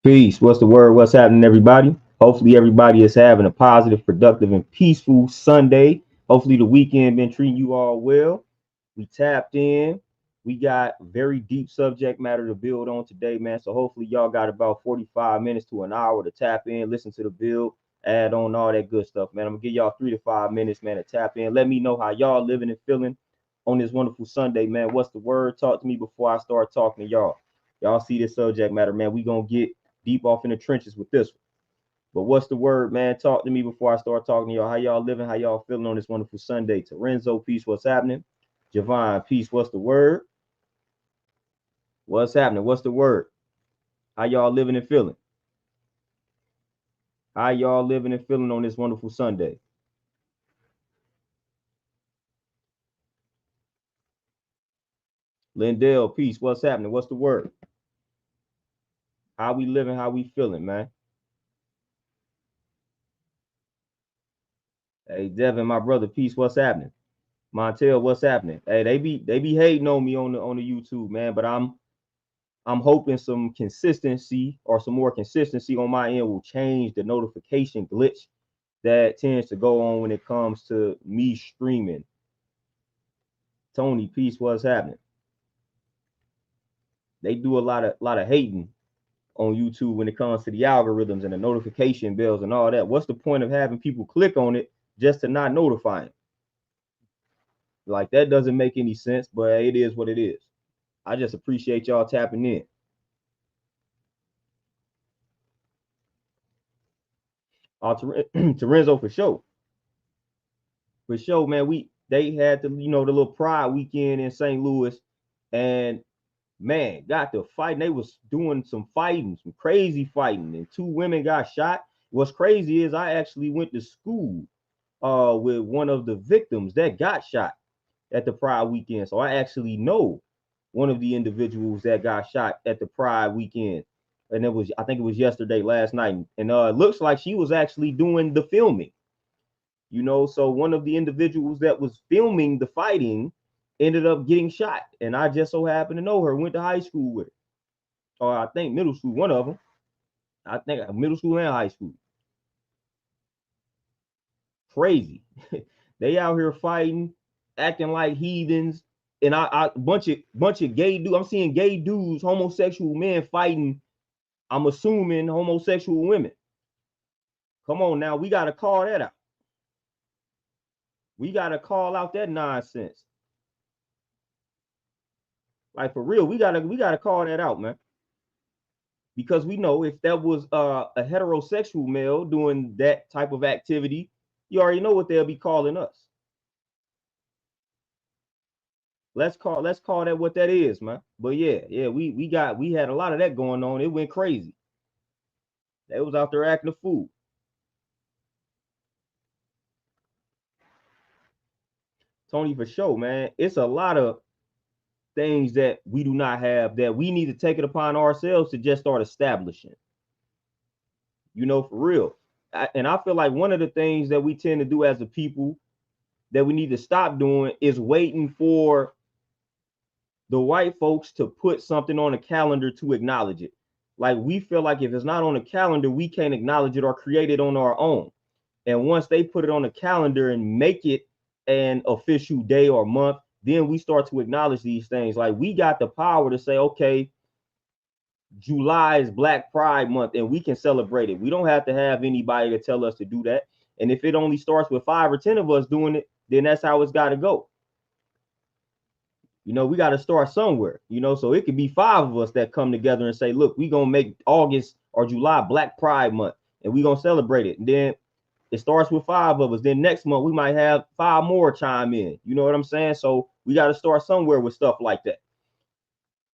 Peace. What's the word? What's happening, everybody? Hopefully, everybody is having a positive, productive, and peaceful Sunday. Hopefully, the weekend been treating you all well. We tapped in. We got very deep subject matter to build on today, man. So hopefully, y'all got about 45 minutes to an hour to tap in, listen to the build, add on all that good stuff, man. I'm gonna give y'all 3 to 5 minutes, man, to tap in. Let me know how y'all living and feeling on this wonderful Sunday, man. What's the word? Talk to me before I start talking to y'all. Y'all see this subject matter, man. We gonna get deep off in the trenches with this one. But what's the word, man? Talk to me before I start talking to y'all. How y'all living? How y'all feeling on this wonderful Sunday? Terenzo, peace. What's happening? Javon, peace. What's the word? What's happening? What's the word? How y'all living and feeling? How y'all living and feeling on this wonderful Sunday? Lindell, peace. What's happening? What's the word? How we living? How we feeling, man? Hey, Devin, my brother, peace. What's happening? Montel, what's happening? Hey, they be hating on me on the YouTube, man. But I'm hoping some consistency or some more consistency on my end will change the notification glitch that tends to go on when it comes to me streaming. Tony, peace, what's happening? They do a lot of hating on YouTube when it comes to the algorithms and the notification bells and all that. What's the point of having people click on it just to not notify them? Like that doesn't make any sense, but it is what it is. I just appreciate y'all tapping in. Terenzo for sure. For sure, man. They had the little pride weekend in St. Louis, and man, got to fighting. They was doing some fighting, some crazy fighting, and two women got shot. What's crazy is I actually went to school with one of the victims that got shot at the Pride weekend. So I actually know one of the individuals that got shot at the Pride weekend. And I think it was yesterday, last night. And it looks like she was actually doing the filming. So one of the individuals that was filming the fighting ended up getting shot. And I just so happened to know her, went to high school with her. Or I think middle school, one of them. I think middle school and high school. Crazy. They out here fighting, acting like heathens, and I bunch of gay dudes. I'm seeing gay dudes, homosexual men fighting. I'm assuming homosexual women. Come on now, we gotta call that out. We gotta call out that nonsense. Like for real, we gotta call that out, man. Because we know if that was a heterosexual male doing that type of activity, you already know what they'll be calling us. Let's call that what that is, man. But yeah, we had a lot of that going on. It went crazy. They was out there acting a fool. Tony, for sure, man. It's a lot of things that we do not have that we need to take it upon ourselves to just start establishing. For real. And I feel like one of the things that we tend to do as a people that we need to stop doing is waiting for the white folks to put something on a calendar to acknowledge it. Like we feel like if it's not on a calendar, we can't acknowledge it or create it on our own. And once they put it on the calendar and make it an official day or month, then we start to acknowledge these things. Like we got the power to say, okay, July is Black Pride Month and we can celebrate it. We don't have to have anybody to tell us to do that. And if it only starts with 5 or 10 of us doing it, then that's how it's got to go. We got to start somewhere, so it could be 5 of us that come together and say, look, we're going to make August or July Black Pride Month and we're going to celebrate it. And then it starts with 5 of us. Then next month we might have 5 more chime in. You know what I'm saying? So we got to start somewhere with stuff like that.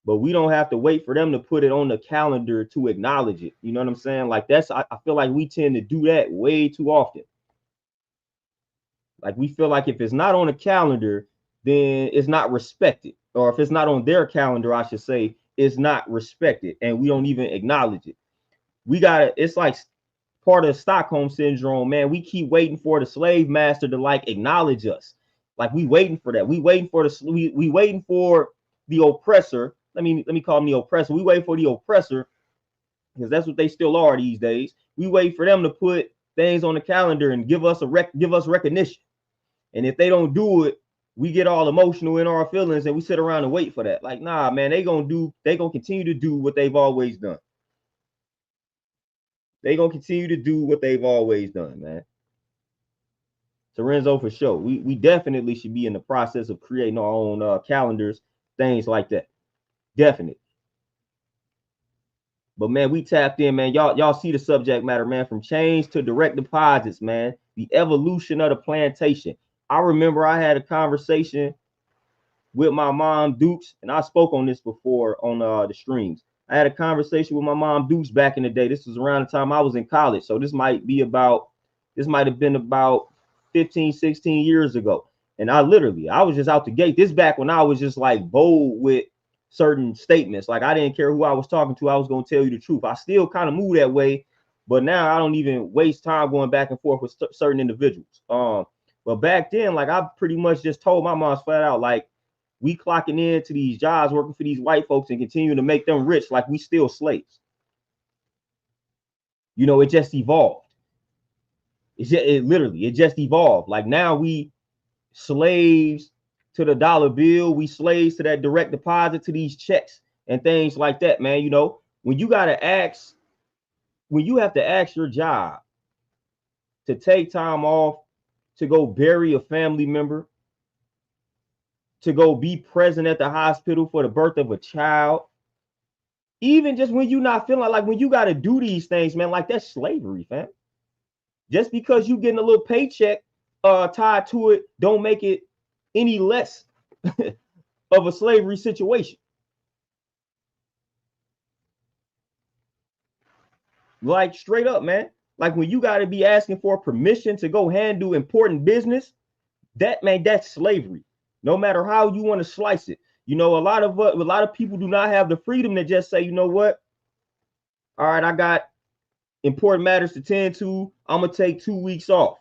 But we don't have to wait for them to put it on the calendar to acknowledge it. You know what I'm saying? Like I feel like we tend to do that way too often. Like we feel like if it's not on a calendar, then it's not respected. Or if it's not on their calendar, I should say, it's not respected. And we don't even acknowledge it. It's like part of Stockholm syndrome, man. We keep waiting for the slave master to like acknowledge us. Like we waiting for that. We waiting for we waiting for the oppressor. Let me call him the oppressor. We wait for the oppressor because that's what they still are these days. We wait for them to put things on the calendar and give us recognition. And if they don't do it, we get all emotional in our feelings and we sit around and wait for that. Like, nah, man, they gonna continue to do what they've always done. They gonna continue to do what they've always done, man. Lorenzo, for sure. We definitely should be in the process of creating our own calendars, things like that. Definitely. But man, we tapped in, man. Y'all see the subject matter, man, from change to direct deposits, man. The evolution of the plantation. I remember I had a conversation with my mom Dukes, and I spoke on this before on the streams. I had a conversation with my mom Dukes back in the day. This was around the time I was in college. So this might have been about 15, 16 years ago. And I was just out the gate. This back when I was just like bold with certain statements. Like I didn't care who I was talking to. I was going to tell you the truth. I still kind of move that way, but now I don't even waste time going back and forth with certain individuals. But back then, like I pretty much just told my mom flat out, like, we clocking into these jobs, working for these white folks and continuing to make them rich like we still slaves. You know, it just evolved. It just evolved. Like now we slaves to the dollar bill. We slaves to that direct deposit, to these checks and things like that, man. You know, when you have to ask your job to take time off to go bury a family member, to go be present at the hospital for the birth of a child, even just when you're not feeling like when you got to do these things, man, like that's slavery, fam. Just because you getting a little paycheck tied to it, don't make it any less of a slavery situation. Like straight up, man. Like when you got to be asking for permission to go handle important business, that's slavery. No matter how you want to slice it. You know, a lot of people do not have the freedom to just say, you know what? All right, I got important matters to tend to. I'm gonna take 2 weeks off.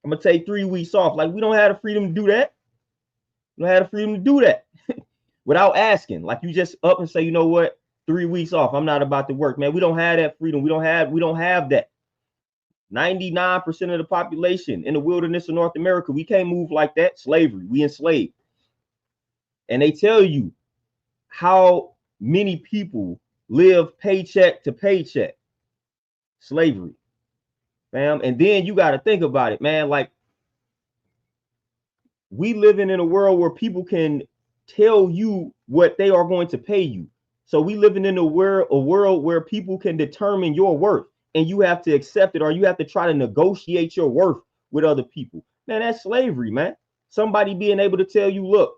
I'm gonna take 3 weeks off. Like we don't have the freedom to do that. We don't have the freedom to do that without asking. Like you just up and say, you know what? 3 weeks off. I'm not about to work, man. We don't have that freedom. We don't have that. 99% of the population in the wilderness of North America, we can't move like that. Slavery, we enslaved. And they tell you how many people live paycheck to paycheck. Slavery, fam. And then you got to think about it, man. Like we living in a world where people can tell you what they are going to pay you. So we living in a world where people can determine your worth. And you have to accept it, or you have to try to negotiate your worth with other people. Man, that's slavery, man. Somebody being able to tell you, look,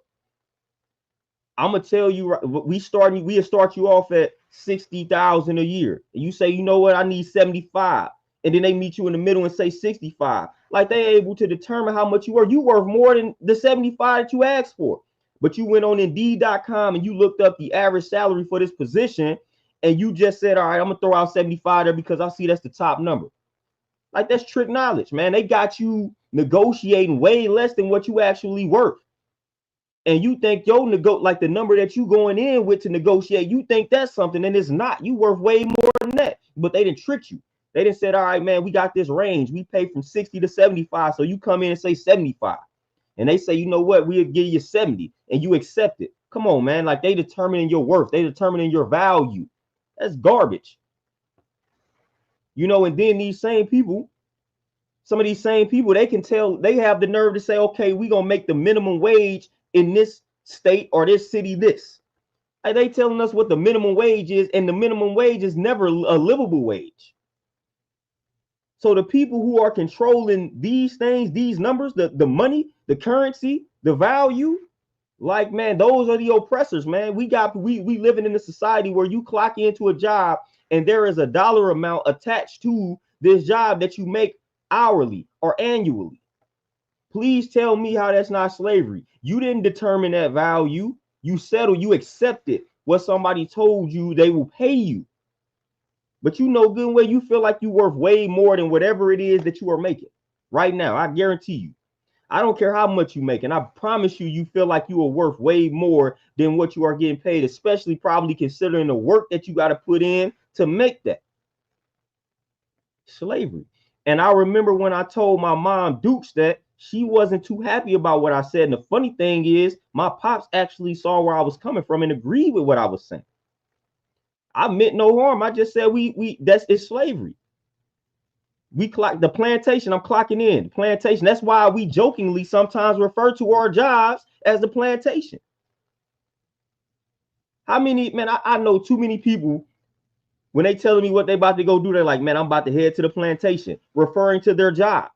I'm gonna tell you, we'll start you off at 60,000 a year. And you say, you know what, I need 75. And then they meet you in the middle and say 65. Like they're able to determine how much you worth. You worth more than the 75 that you asked for. But you went on Indeed.com and you looked up the average salary for this position. And you just said, all right, I'm going to throw out 75 there because I see that's the top number. Like, that's trick knowledge, man. They got you negotiating way less than what you actually worth. And you think like the number that you going in with to negotiate, you think that's something, and it's not. You worth way more than that. But they didn't trick you. They didn't say, all right, man, we got this range. We pay from 60 to 75. So you come in and say 75. And they say, you know what, we'll give you 70. And you accept it. Come on, man. Like, they determining your worth. They determining your value. That's garbage. You know, and then some of these same people, they can tell, they have the nerve to say, okay, we're going to make the minimum wage in this state or this city this. Like, they telling us what the minimum wage is, and the minimum wage is never a livable wage. So the people who are controlling these things, these numbers, the money, the currency, the value, like, man, those are the oppressors, man. We living in a society where you clock into a job and there is a dollar amount attached to this job that you make hourly or annually. Please tell me how that's not slavery. You didn't determine that value. You settled, you accepted what somebody told you they will pay you. But you know good and well you feel like you're worth way more than whatever it is that you are making right now. I guarantee you. I don't care how much you make, and I promise you, you feel like you are worth way more than what you are getting paid, especially probably considering the work that you got to put in to make that. Slavery. And I remember when I told my mom Dukes that, she wasn't too happy about what I said. And the funny thing is, my pops actually saw where I was coming from and agreed with what I was saying. I meant no harm. I just said it's slavery. We clock the plantation. I'm clocking in. The plantation. That's why we jokingly sometimes refer to our jobs as the plantation. How many, man, I know too many people, when they telling me what they about to go do, they're like, man, I'm about to head to the plantation, referring to their jobs.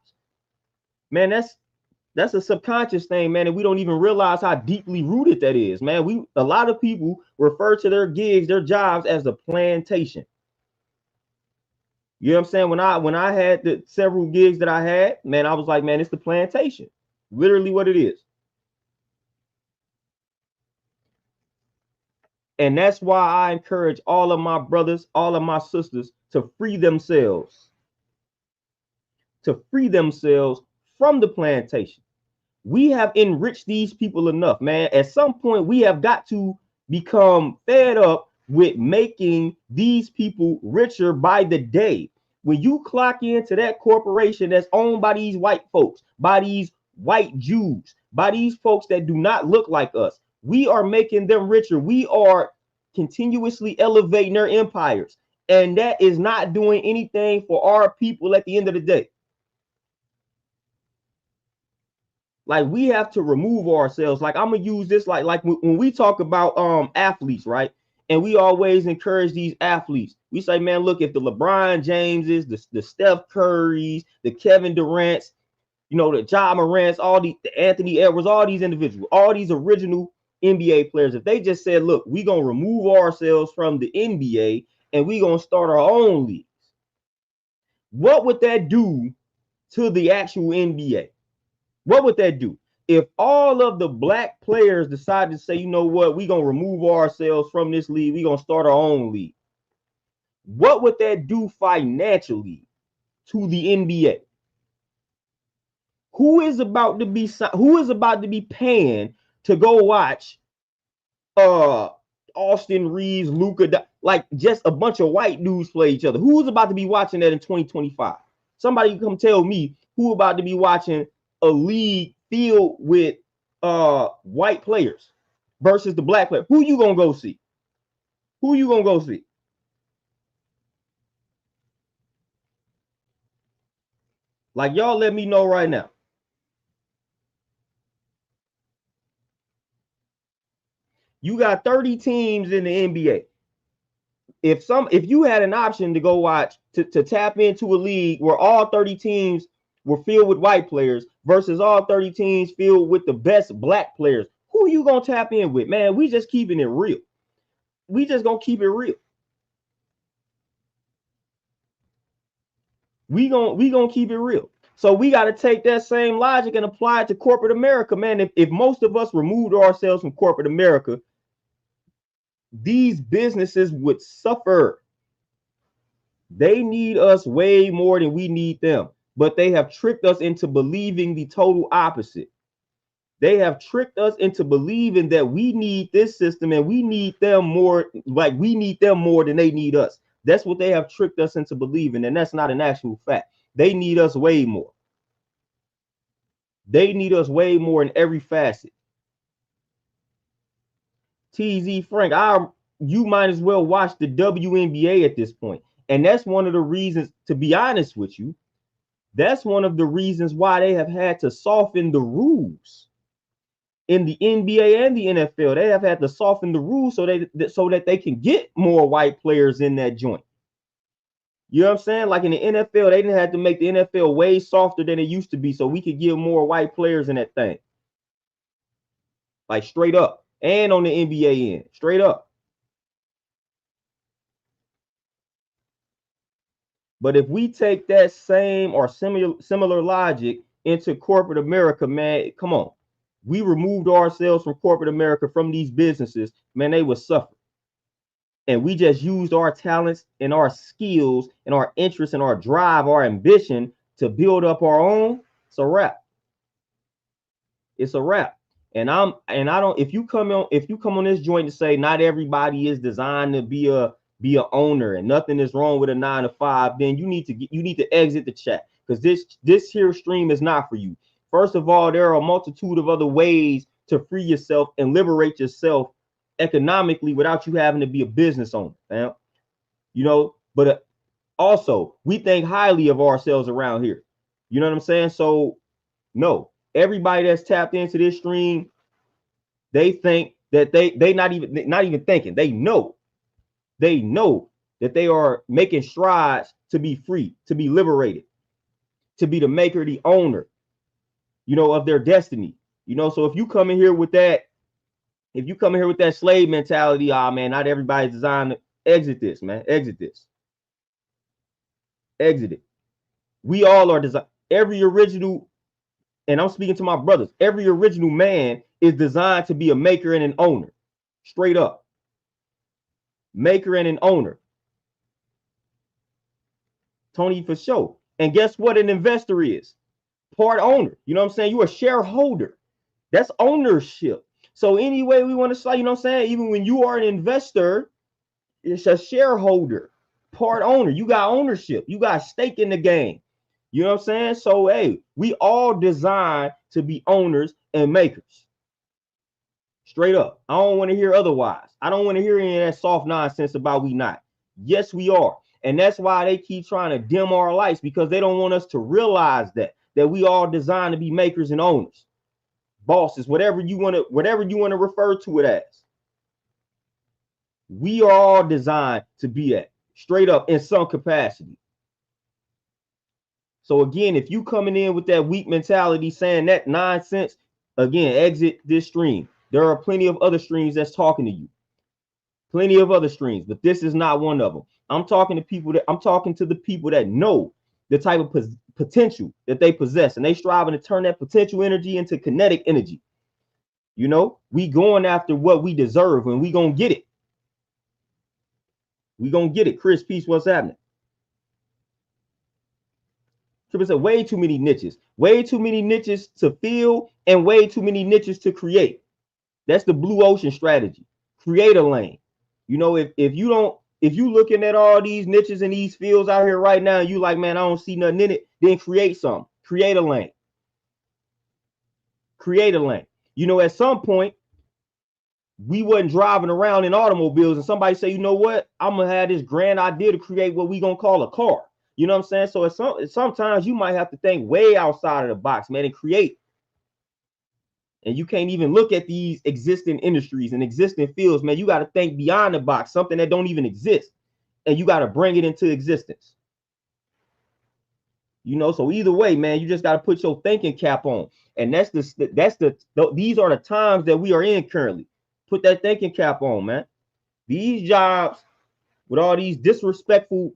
Man, that's a subconscious thing, man, and we don't even realize how deeply rooted that is, man. A lot of people refer to their gigs, their jobs, as the plantation. You know what I'm saying? When I had the several gigs that I had, man, I was like, man, it's the plantation. Literally what it is. And that's why I encourage all of my brothers, all of my sisters to free themselves. To free themselves from the plantation. We have enriched these people enough, man. At some point, we have got to become fed up with making these people richer by the day. When you clock into that corporation that's owned by these white folks, by these white Jews, by these folks that do not look like us, we are making them richer. We are continuously elevating their empires. And that is not doing anything for our people at the end of the day. Like, we have to remove ourselves. Like, I'm gonna use this like when we talk about athletes, right? And we always encourage these athletes. We say, man, look, if the LeBron Jameses, the Steph Currys, the Kevin Durant's, you know, the Ja Morant's, all the Anthony Edwards, all these individuals, all these original NBA players, if they just said, look, we gonna remove ourselves from the NBA and we gonna start our own leagues, what would that do to the actual NBA? What would that do? If all of the black players decide to say, you know what, we're going to remove ourselves from this league, we're going to start our own league, what would that do financially to the NBA? Who is about to be paying to go watch Austin Reeves, Luka, like just a bunch of white dudes play each other? Who's about to be watching that in 2025? Somebody come tell me who about to be watching a league filled with white players versus the black player. Who you gonna go see? Who you gonna go see? Like, y'all let me know right now. You got 30 teams in the NBA. If you had an option to go watch, to tap into a league where all 30 teams were filled with white players versus all 30 teams filled with the best black players, who you gonna tap in with? Man, we just keeping it real. We just gonna keep it real. We gonna keep it real. So we got to take that same logic and apply it to corporate America, man. If most of us removed ourselves from corporate America, these businesses would suffer. They need us way more than we need them, but they have tricked us into believing the total opposite. They have tricked us into believing that we need this system and we need them more, like we need them more than they need us. That's what they have tricked us into believing, and that's not an actual fact. They need us way more. They need us way more in every facet. TZ Frank, you might as well watch the WNBA at this point. And that's one of the reasons, to be honest with you, that's one of the reasons why they have had to soften the rules in the NBA and the NFL. They have had to soften the rules so that they can get more white players in that joint. You know what I'm saying? Like in the NFL, they didn't have to make the NFL way softer than it used to be so we could get more white players in that thing. Like straight up. And on the NBA end, straight up. But if we take that same or similar logic into corporate America, man, come on. We removed ourselves from corporate America, from these businesses, man, they would suffer. And we just used our talents and our skills and our interests and our drive, our ambition to build up our own. It's a wrap. It's a wrap. And I don't, if you come on this joint to say not everybody is designed to be a be an owner, and nothing is wrong with a 9 to 5, then you need to exit the chat, because this here stream is not for you. First of all, there are a multitude of other ways to free yourself and liberate yourself economically without you having to be a business owner, man. You know, but also we think highly of ourselves around here. You know what I'm saying? So no, everybody that's tapped into this stream, they think that they not even thinking. They know that they are making strides to be free, to be liberated, to be the maker, the owner, you know, of their destiny. You know, so if you come in here with that, slave mentality, man, not everybody's designed to exit this, man. Exit this. Exit it. We all are designed. Every original, and I'm speaking to my brothers, every original man is designed to be a maker and an owner. Straight up. Maker and an owner. Tony, for sure. And guess what an investor is? Part owner. You know what I'm saying? You're a shareholder. That's ownership. So anyway, we want to say, you know what I'm saying? Even when you are an investor, it's a shareholder, part owner. You got ownership. You got stake in the game. You know what I'm saying? So, hey, we all designed to be owners and makers. Straight up. I don't want to hear otherwise. I don't want to hear any of that soft nonsense about we not. Yes, we are. And that's why they keep trying to dim our lights, because they don't want us to realize that we all designed to be makers and owners, bosses, whatever you want to refer to it as. We are all designed to be that, straight up, in some capacity. So again, if you coming in with that weak mentality saying that nonsense, again, exit this stream. There are plenty of other streams that's talking to you. Plenty of other streams, but this is not one of them. I'm talking to the people that know the type of potential that they possess, and they striving to turn that potential energy into kinetic energy. You know, we going after what we deserve, and we gonna get it. We gonna get it. Chris, peace, what's happening? Triple said way too many niches to fill, and way too many niches to create. That's the blue ocean strategy. Create a lane. You know, if you looking at all these niches and these fields out here right now, and you like, man, I don't see nothing in it, then create something. Create a lane. Create a lane. You know, at some point, we wasn't driving around in automobiles, and somebody say, you know what, I'm gonna have this grand idea to create what we gonna call a car. You know what I'm saying? So sometimes you might have to think way outside of the box, man, and create. And you can't even look at these existing industries and existing fields, man. You got to think beyond the box, something that don't even exist, and you got to bring it into existence. You know, so either way, man, you just got to put your thinking cap on, and these are the times that we are in currently. Put that thinking cap on, man. These jobs with all these disrespectful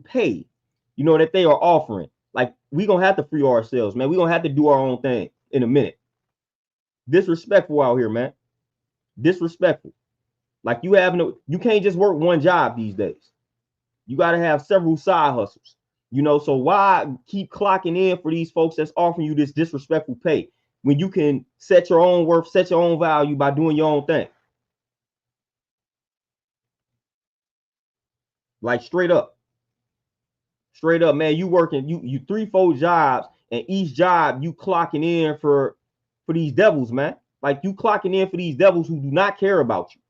pay, you know, that they are offering. Like, we gonna have to free ourselves, man. We gonna have to do our own thing in a minute. Disrespectful out here, man. Disrespectful. Like, you can't just work one job these days. You gotta have several side hustles. You know, so why keep clocking in for these folks that's offering you this disrespectful pay when you can set your own worth, set your own value by doing your own thing? Like, straight up, man, you working, you 3-4 jobs, and each job you clocking in for these devils, man. Like, you clocking in for these devils who do not care about you.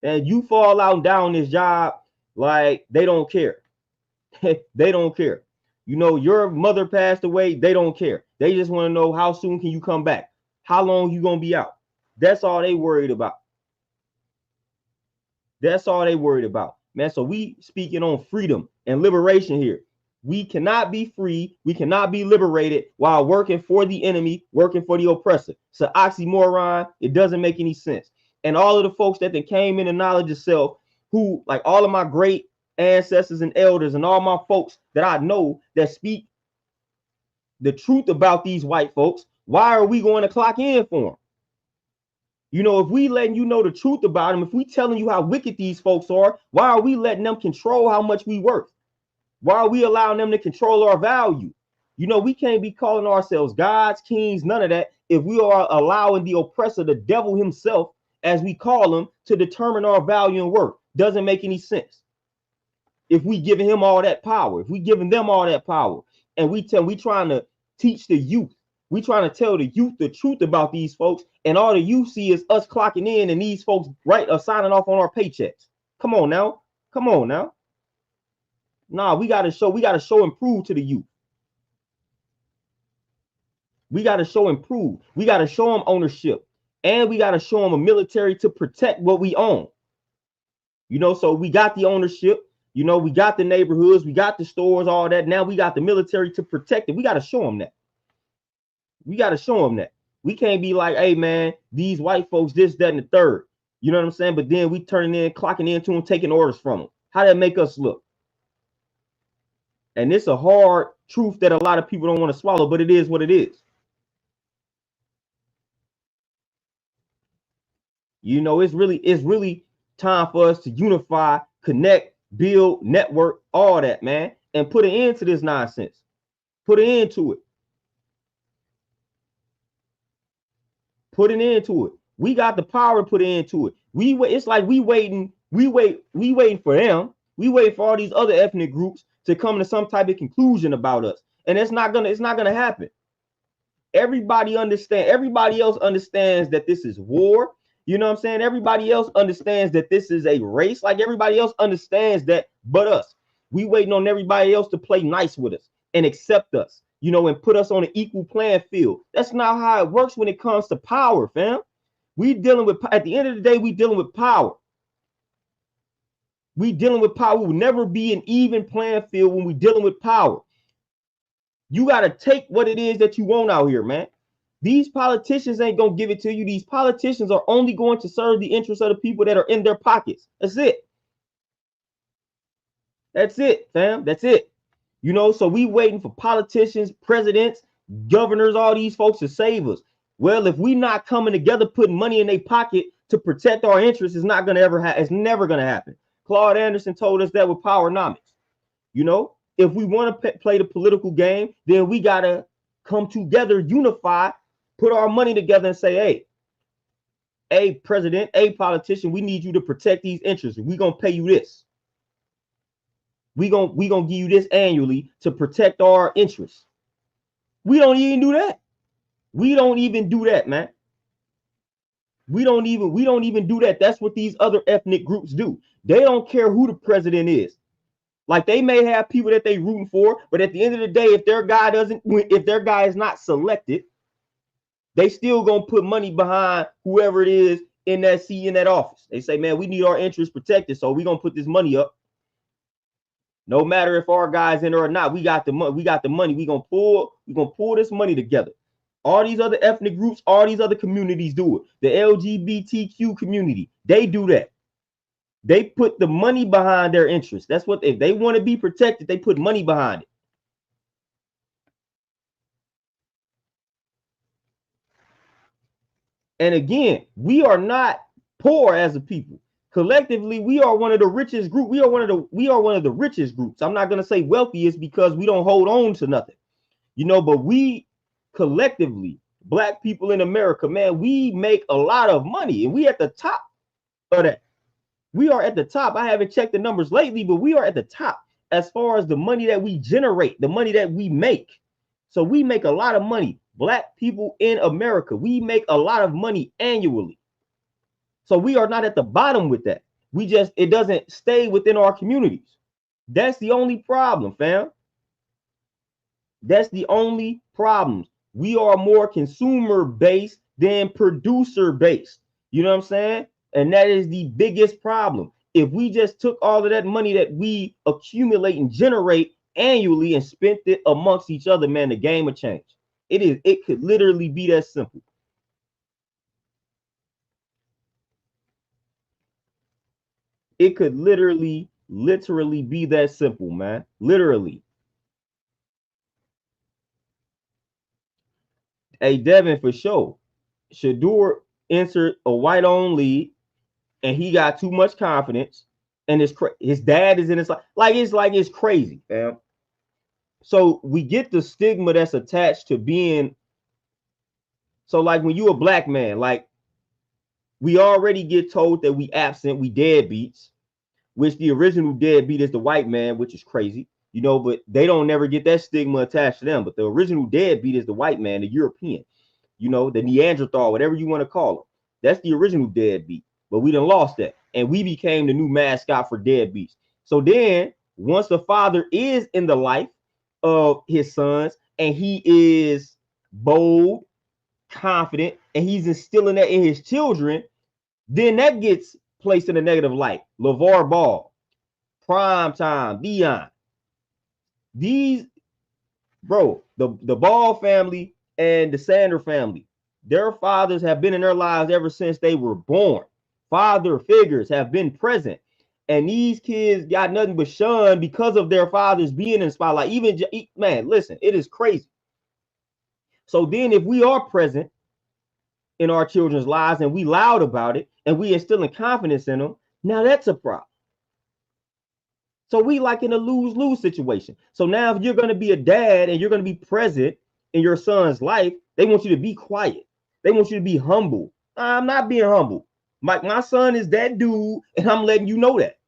And you fall out and down this job, like, they don't care. They don't care. You know, your mother passed away, they don't care. They just want to know, how soon can you come back? How long you gonna be out? That's all they worried about. That's all they worried about, man. So we speaking on freedom and liberation here. We cannot be free. We cannot be liberated while working for the enemy, working for the oppressor. It's an oxymoron. It doesn't make any sense. And all of the folks that came in the knowledge of self, who, like all of my great ancestors and elders and all my folks that I know that speak the truth about these white folks, why are we going to clock in for them? You know, if we letting you know the truth about them, if we telling you how wicked these folks are, why are we letting them control how much we worth? Why are we allowing them to control our value? You know, we can't be calling ourselves gods, kings, none of that, if we are allowing the oppressor, the devil himself, as we call them, to determine our value and worth. Doesn't make any sense. If we giving him all that power, if we giving them all that power, and we trying to teach the youth, we trying to tell the youth the truth about these folks, and all the youth see is us clocking in and these folks signing off on our paychecks. Come on now. Come on now. Nah, we gotta show and prove to the youth. We gotta show and prove. We gotta show them ownership. And we gotta show them a military to protect what we own. You know, so we got the ownership, you know, we got the neighborhoods, we got the stores, all that. Now we got the military to protect it. We got to show them that. We got to show them that. We can't be like, hey, man, these white folks, this, that, and the third. You know what I'm saying? But then we turning in, clocking into them, taking orders from them. How that make us look? And it's a hard truth that a lot of people don't want to swallow, but it is what it is. You know, it's really time for us to unify, connect, build, network, all that, man, and put an end to this nonsense. Put an end to it. Put an end to it. We got the power to put an end to it. It's like we waiting for them. We wait for all these other ethnic groups to come to some type of conclusion about us. And it's not gonna happen. Everybody else understands that this is war. You know what I'm saying? Everybody else understands that this is a race. Like everybody else understands that but us. We waiting on everybody else to play nice with us and accept us, you know, and put us on an equal playing field. That's not how it works when it comes to power, fam. We dealing with, at the end of the day, we dealing with power. We dealing with power. We will never be an even playing field when we dealing with power. You got to take what it is that you want out here, man. These politicians ain't going to give it to you. These politicians are only going to serve the interests of the people that are in their pockets. That's it. That's it, fam. That's it. You know, so we waiting for politicians, presidents, governors, all these folks to save us. Well, if we not coming together, putting money in their pocket to protect our interests, it's not going to ever happen. It's never going to happen. Claude Anderson told us that with Powernomics. You know, if we want to play the political game, then we got to come together, unify, put our money together and say, hey, president, politician, we need you to protect these interests. We're going to pay you this. We're gonna give you this annually to protect our interests. We don't even do that. We don't even do that, man. We don't even do that. That's what these other ethnic groups do. They don't care who the president is. Like they may have people that they rooting for, but at the end of the day, if their guy is not selected, they still gonna put money behind whoever it is in that seat, in that office. They say, man, we need our interests protected, so we're gonna put this money up. No matter if our guy's in there or not, we got the money. We got the money. We're gonna pull this money together. All these other ethnic groups, all these other communities do it. The LGBTQ community, they do that. They put the money behind their interests. That's what if they want to be protected, they put money behind it. And again, we are not poor as a people. Collectively, we are one of the richest group. We are one of the richest groups. I'm not going to say wealthiest because we don't hold on to nothing, you know, but we collectively, black people in America, man, we make a lot of money and we at the top of that. We are at the top. I haven't checked the numbers lately, but we are at the top as far as the money that we generate, the money that we make. So we make a lot of money. Black people in America, we make a lot of money annually. So we are not at the bottom with that. It doesn't stay within our communities. That's the only problem, fam. That's the only problem. We are more consumer based than producer based. You know what I'm saying? And that is the biggest problem. If we just took all of that money that we accumulate and generate annually and spent it amongst each other, man, the game would change. It could literally be that simple. It could literally be that simple, man. Literally. Hey, Devin, for sure. Shadur entered a white-owned league, and he got too much confidence, and his dad is in his life. It's crazy, man. So we get the stigma that's attached to being. So like when you a black man, like We already get told that we absent, we deadbeats, which the original deadbeat is the white man, which is crazy, you know, but they don't never get that stigma attached to them. But the original deadbeat is the white man, the European, you know, the Neanderthal, whatever you want to call him. That's the original deadbeat. But we done lost that. And we became the new mascot for deadbeats. So then once the father is in the life of his sons and he is bold, confident, and he's instilling that in his children, then that gets placed in a negative light. LeVar Ball, Prime Time, Dion. These, bro, the Ball family and the Sander family, their fathers have been in their lives ever since they were born. Father figures have been present. And these kids got nothing but shun because of their fathers being in spotlight. Even, man, listen, it is crazy. So then if we are present in our children's lives and we loud about it and we instilling confidence in them, now that's a problem. So we like in a lose-lose situation. So now if you're going to be a dad and you're going to be present in your son's life, they want you to be quiet. They want you to be humble. I'm not being humble. My son is that dude, and I'm letting you know that.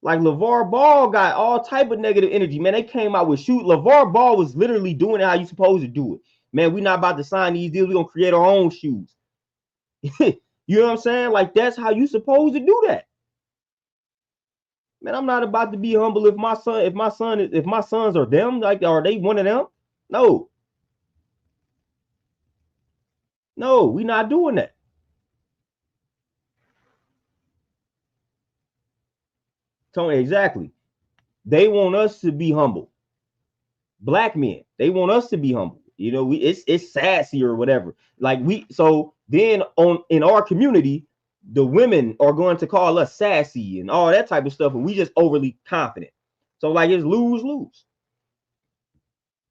Like LeVar Ball got all type of negative energy, man. They came out with shoot. LeVar Ball was literally doing it how you supposed to do it. Man, we're not about to sign these deals. We're gonna create our own shoes. You know what I'm saying? Like that's how you supposed to do that. Man, I'm not about to be humble if my sons are them, like are they one of them? No. No, we're not doing that. Tony, exactly. They want us to be humble. Black men, they want us to be humble. You know, it's sassy or whatever. Like so then on in our community, the women are going to call us sassy and all that type of stuff, and we just overly confident. So like it's lose-lose.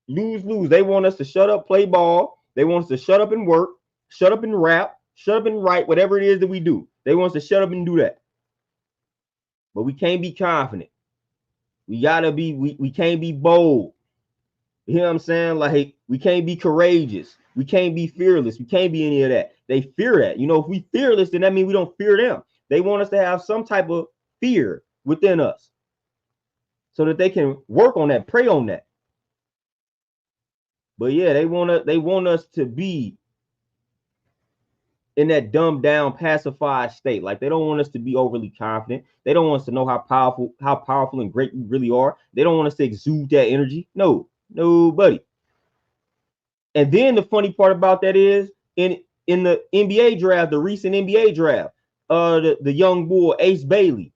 Lose-lose. They want us to shut up, play ball. They want us to shut up and work, shut up and rap, shut up and write, whatever it is that we do. They want us to shut up and do that. But we can't be confident. We gotta be, we can't be bold. You know what I'm saying? Like we can't be courageous. We can't be fearless. We can't be any of that. They fear that. You know, if we fearless, then that means we don't fear them. They want us to have some type of fear within us so that they can work on that, prey on that. But yeah, they want us to be in that dumbed down, pacified state. Like they don't want us to be overly confident. They don't want us to know how powerful and great we really are. They don't want us to exude that energy. No, nobody. And then the funny part about that is in the NBA draft, the recent NBA draft, the young boy Ace Bailey,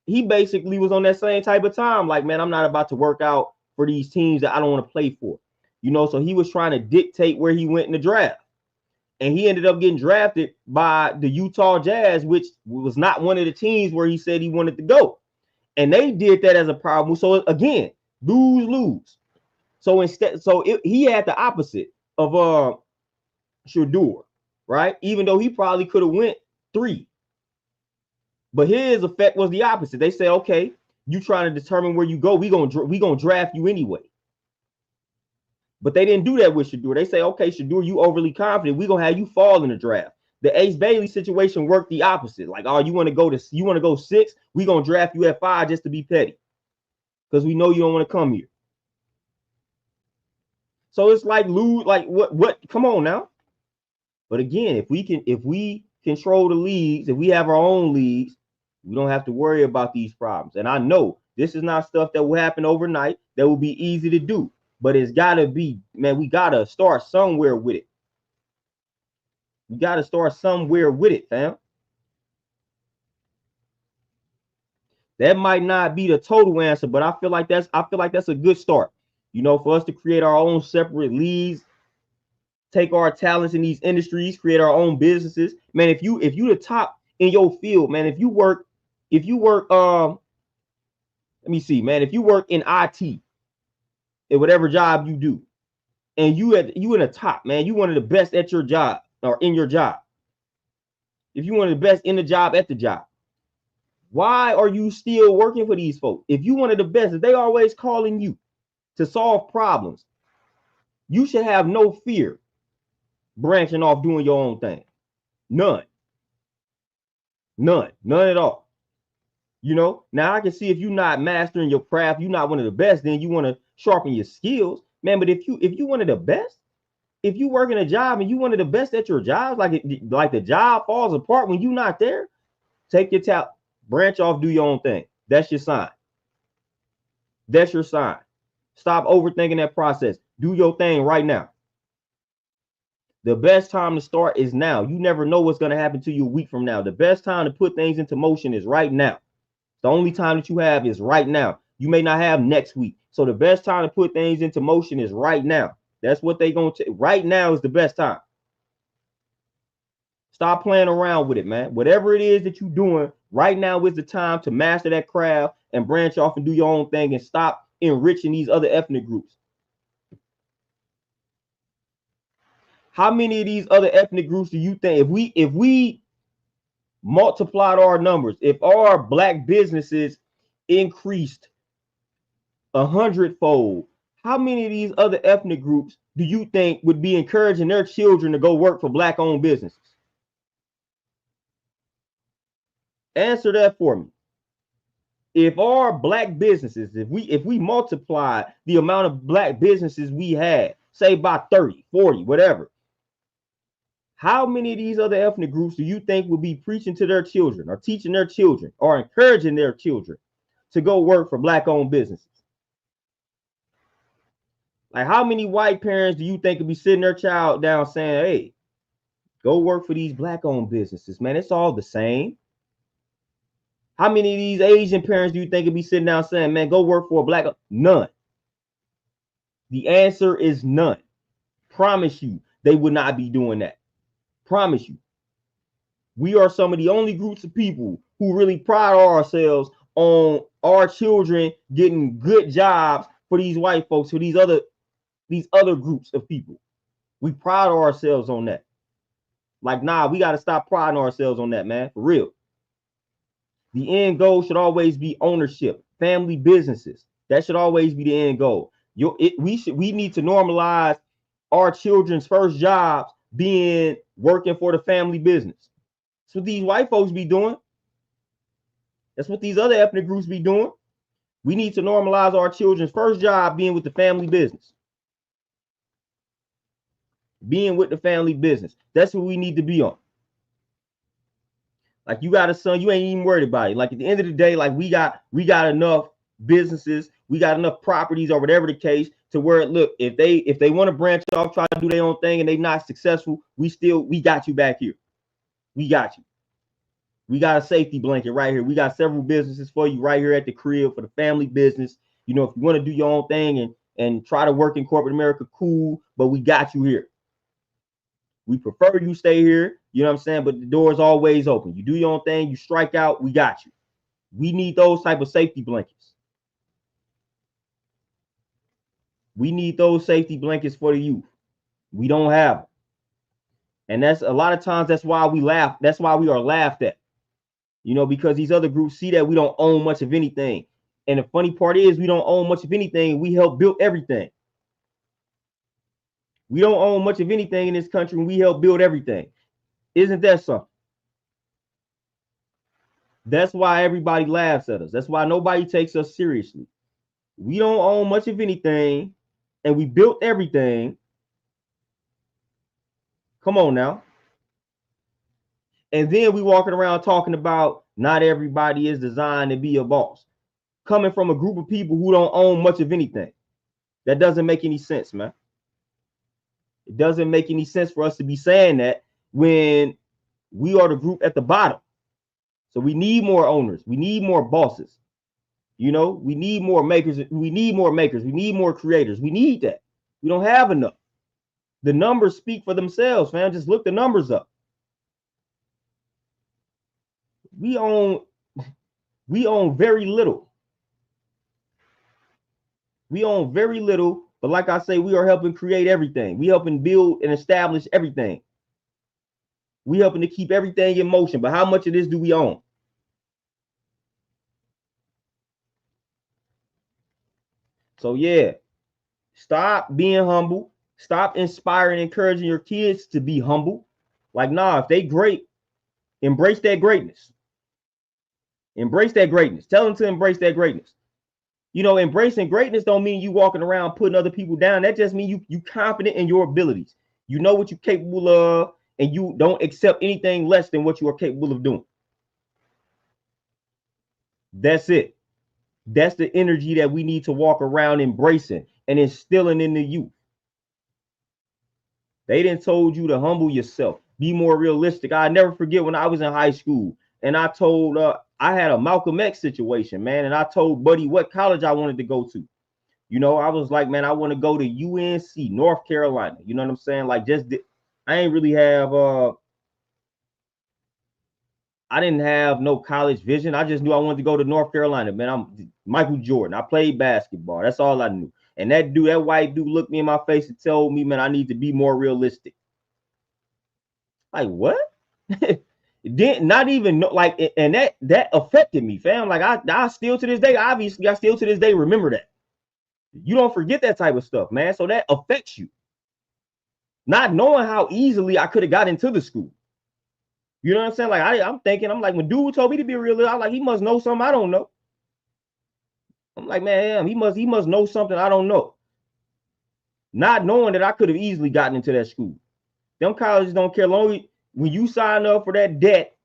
he basically was on that same type of time. Like, man, I'm not about to work out for these teams that I don't want to play for. You know, so he was trying to dictate where he went in the draft. And he ended up getting drafted by the Utah Jazz, which was not one of the teams where he said he wanted to go. And they did that as a problem. So again, lose-lose. So instead, he had the opposite of Shedeur, right? Even though he probably could have went 3. But his effect was the opposite. They said, okay, you trying to determine where you go, we gonna draft you anyway. But they didn't do that with Shedeur. They say, okay, Shedeur, you overly confident. We're gonna have you fall in the draft. The Ace Bailey situation worked the opposite. Like, oh, you want to go 6? We're gonna draft you at 5 just to be petty. Because we know you don't want to come here. So it's like what come on now. But again, if we control the leagues, if we have our own leagues, we don't have to worry about these problems. And I know this is not stuff that will happen overnight, that will be easy to do. But it's gotta be, man, we gotta start somewhere with it. We gotta start somewhere with it, fam. That might not be the total answer, but I feel like that's a good start. You know, for us to create our own separate leagues, take our talents in these industries, create our own businesses. Man, if you the top in your field, man, if you work, let me see, man, if you work in IT, in whatever job you do, and you in the top, man, you one of the best at your job or in your job. If you one of the best in the job at the job, why are you still working for these folks? If you one of the best, if they always calling you to solve problems, you should have no fear branching off doing your own thing? None. None at all. You know, now I can see if you're not mastering your craft, you're not one of the best, then you want to sharpen your skills, man. But if you one of the best, if you work in a job and you one of the best at your job, like the job falls apart when you're not there, take your talent, branch off, do your own thing. That's your sign. That's your sign. Stop overthinking that process. Do your thing right now. The best time to start is now. You never know what's going to happen to you a week from now. The best time to put things into motion is right now. The only time that you have is right now. You may not have next week. So the best time to put things into motion is right now. That's what they're going to. Right now is the best time. Stop playing around with it, man. Whatever it is that you're doing, right now is the time to master that craft and branch off and do your own thing and stop enriching these other ethnic groups. How many of these other ethnic groups do you think if we multiplied our numbers, if our black businesses increased 100-fold, how many of these other ethnic groups do you think would be encouraging their children to go work for black-owned businesses? Answer that for me. If our black businesses, if we multiply the amount of black businesses we had, say by 30, 40, whatever, how many of these other ethnic groups do you think will be preaching to their children or teaching their children or encouraging their children to go work for black-owned businesses? Like, how many white parents do you think would be sitting their child down saying, hey, go work for these black-owned businesses, man? It's all the same. How many of these Asian parents do you think would be sitting down saying, man, go work for a black? None. The answer is none. Promise you, they would not be doing that. Promise you. We are some of the only groups of people who really pride ourselves on our children getting good jobs for these white folks, for these other groups of people. We pride ourselves on that. Like, nah, we got to stop priding ourselves on that, man, for real. The end goal should always be ownership, family businesses. That should always be the end goal. We need to normalize our children's first jobs being working for the family business. That's what these white folks be doing. That's what these other ethnic groups be doing. We need to normalize our children's first job being with the family business. Being with the family business. That's what we need to be on. Like, you got a son, you ain't even worried about it. Like, at the end of the day, like, we got enough businesses, we got enough properties or whatever the case to where, look, if they want to branch off, try to do their own thing and they not successful, we got you back here. We got you. We got a safety blanket right here. We got several businesses for you right here at the crib for the family business. You know, if you want to do your own thing and try to work in corporate America, cool, but we got you here. We prefer you stay here, you know what I'm saying? But the door is always open. You do your own thing, you strike out, we got you. We need those type of safety blankets. We need those safety blankets for the youth. We don't have them. And that's a lot of times, that's why we laugh. That's why we are laughed at, you know, because these other groups see that we don't own much of anything. And the funny part is we don't own much of anything. We help build everything. We don't own much of anything in this country and we help build everything. Isn't that something? That's why everybody laughs at us. That's why nobody takes us seriously. We don't own much of anything and we built everything. Come on now. And then we walking around talking about not everybody is designed to be a boss. Coming from a group of people who don't own much of anything. That doesn't make any sense, man. It doesn't make any sense for us to be saying that when we are the group at the bottom. So we need more owners. We need more bosses. You know, we need more makers. We need more makers. We need more creators. We need that. We don't have enough. The numbers speak for themselves, fam. Just look the numbers up. We own very little. We own very little, but like I say, we are helping create everything. We helping build and establish everything. We helping to keep everything in motion. But how much of this do we own? So yeah, stop being humble. Stop inspiring, encouraging your kids to be humble. Like, nah, if they great, embrace that greatness. Embrace that greatness. Tell them to embrace that greatness. You know, embracing greatness don't mean you walking around putting other people down. That just means you confident in your abilities. You know what you're capable of, and you don't accept anything less than what you are capable of doing. That's it. That's the energy that we need to walk around embracing and instilling in the youth. They didn't told you to humble yourself, be more realistic. I never forget when I was in high school and I told I had a Malcolm X situation, man, and I told Buddy what college I wanted to go to. You know, I was like, man, I want to go to UNC, North Carolina. You know what I'm saying? Like, I ain't really have I didn't have no college vision. I just knew I wanted to go to North Carolina. Man, I'm Michael Jordan. I played basketball. That's all I knew. And that white dude looked me in my face and told me, man, I need to be more realistic. Like, what? Didn't not even know, like, and that affected me, fam. Like, I still to this day, obviously, I still to this day remember that. You don't forget that type of stuff, man. So that affects you. Not knowing how easily I could have got into the school. You know what I'm saying? Like, I'm thinking, I'm like, when dude told me to be a realist, I'm like, he must know something I don't know. I'm like, man, he must know something I don't know. Not knowing that I could have easily gotten into that school. Them colleges don't care. Long when you sign up for that debt,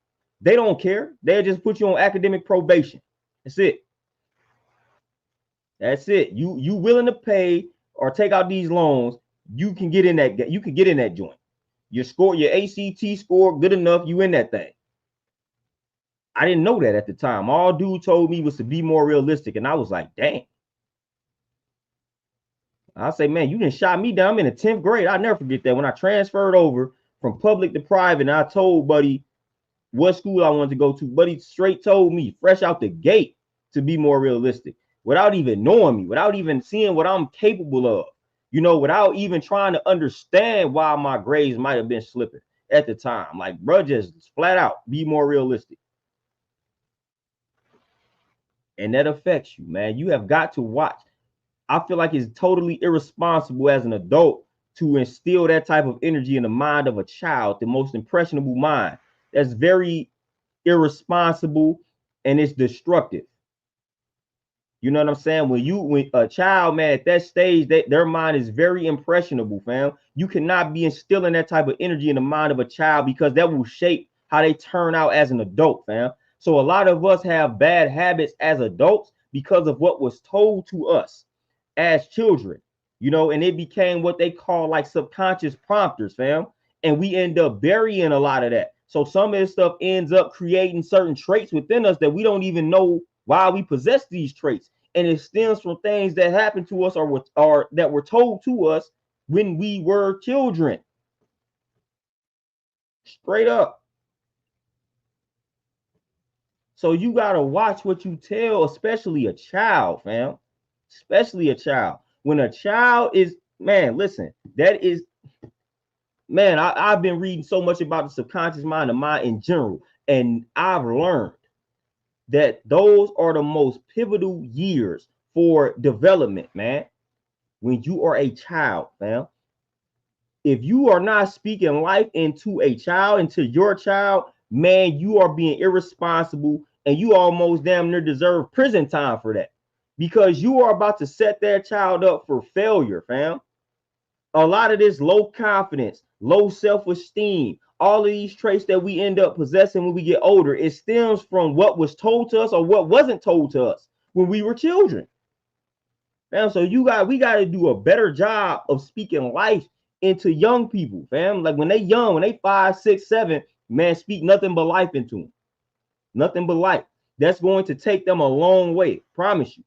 they don't care. They'll just put you on academic probation. That's it. That's it. You willing to pay or take out these loans, you can get in that. You can get in that joint. Your ACT score good enough, you in that thing. I didn't know that at the time. All dude told me was to be more realistic, and I was like, dang. I say, man, you didn't shot me down. I'm in the 10th grade. I'll never forget that when I transferred over from public to private, and I told Buddy what school I wanted to go to. Buddy straight told me, fresh out the gate, to be more realistic without even knowing me, without even seeing what I'm capable of, you know, without even trying to understand why my grades might have been slipping at the time. Like, bro, just flat out be more realistic. And that affects you, man. You have got to watch. I feel like it's totally irresponsible as an adult to instill that type of energy in the mind of a child, the most impressionable mind. That's very irresponsible and it's destructive. You know what I'm saying? When a child, man, at that stage, their mind is very impressionable, fam. You cannot be instilling that type of energy in the mind of a child because that will shape how they turn out as an adult, fam. So a lot of us have bad habits as adults because of what was told to us as children, you know, and it became what they call like subconscious prompters, fam. And we end up burying a lot of that. So some of this stuff ends up creating certain traits within us that we don't even know why we possess these traits. And it stems from things that happened to us or that were told to us when we were children. Straight up. So you gotta watch what you tell, especially a child, fam. Especially a child. When a child is, man, listen, that is, man, I've been reading so much about the subconscious mind, the mind in general, and I've learned that those are the most pivotal years for development, man. When you are a child, fam. If you are not speaking life into a child, into your child, man, you are being irresponsible and you almost damn near deserve prison time for that because you are about to set that child up for failure, fam. A lot of this low confidence, low self-esteem, all of these traits that we end up possessing when we get older, it stems from what was told to us or what wasn't told to us when we were children. Fam, so we got to do a better job of speaking life into young people, fam. Like when they young, when they 5, 6, 7, man, speak nothing but life into them. Nothing but life. That's going to take them a long way. Promise you.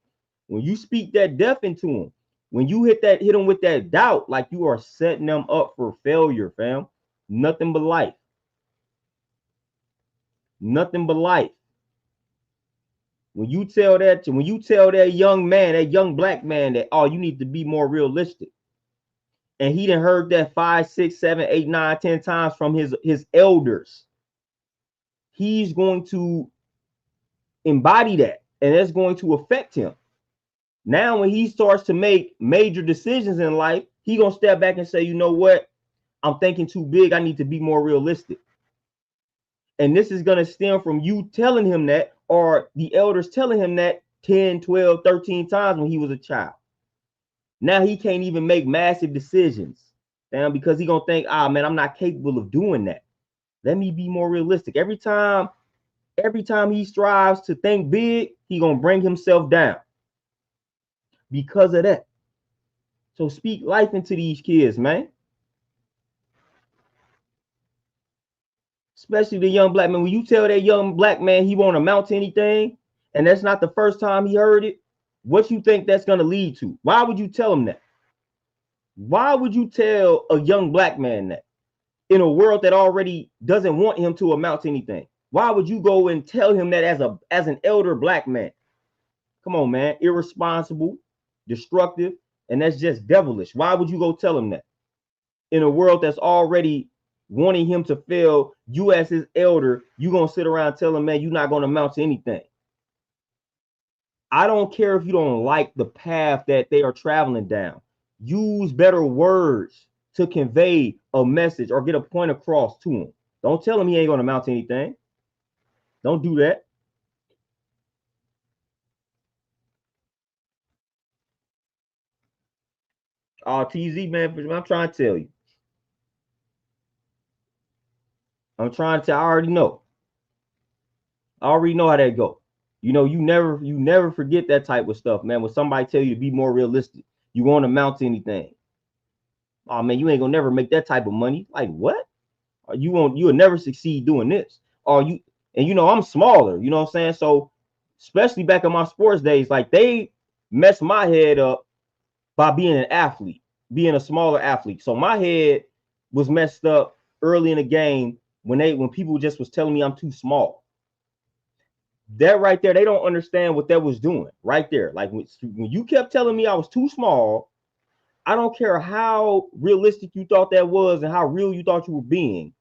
When you speak that death into them, when you hit them with that doubt, like you are setting them up for failure, fam. Nothing but life. Nothing but life. When you tell that young man, that young black man that, oh, you need to be more realistic. And he done heard that 5, 6, 7, 8, 9, 10 times from his elders. He's going to embody that, and that's going to affect him. Now, when he starts to make major decisions in life, he gonna step back and say, you know what? I'm thinking too big. I need to be more realistic. And this is gonna stem from you telling him that, or the elders telling him that 10, 12, 13 times when he was a child. Now he can't even make massive decisions. Damn, because he gonna think, ah, man, I'm not capable of doing that. Let me be more realistic. Every time he strives to think big, he gonna bring himself down because of that. So speak life into these kids, man. Especially the young black man. When you tell that young black man he won't amount to anything, and that's not the first time he heard it, what you think that's gonna lead to? Why would you tell him that? Why would you tell a young black man that in a world that already doesn't want him to amount to anything? Why would you go and tell him that as an elder black man? Come on, man. Irresponsible, destructive, and that's just devilish. Why would you go tell him that? In a world that's already wanting him to fail, you as his elder, you gonna sit around telling him, man, you're not gonna amount to anything. I don't care if you don't like the path that they are traveling down. Use better words to convey a message or get a point across to him. Don't tell him he ain't gonna amount to anything. Don't do that. TZ, man, I'm trying to tell you. I'm trying to tell. I already know. I already know how that go. You know, you never forget that type of stuff, man. When somebody tell you to be more realistic, you won't amount to anything. Oh man, you ain't gonna never make that type of money. Like what? Or you'll never succeed doing this. Or you, and you know, I'm smaller, you know what I'm saying? So especially back in my sports days, like they messed my head up by being an athlete, being a smaller athlete. So my head was messed up early in the game when people just was telling me I'm too small. That right there, they don't understand what that was doing right there. Like when you kept telling me I was too small, I don't care how realistic you thought that was and how real you thought you were being.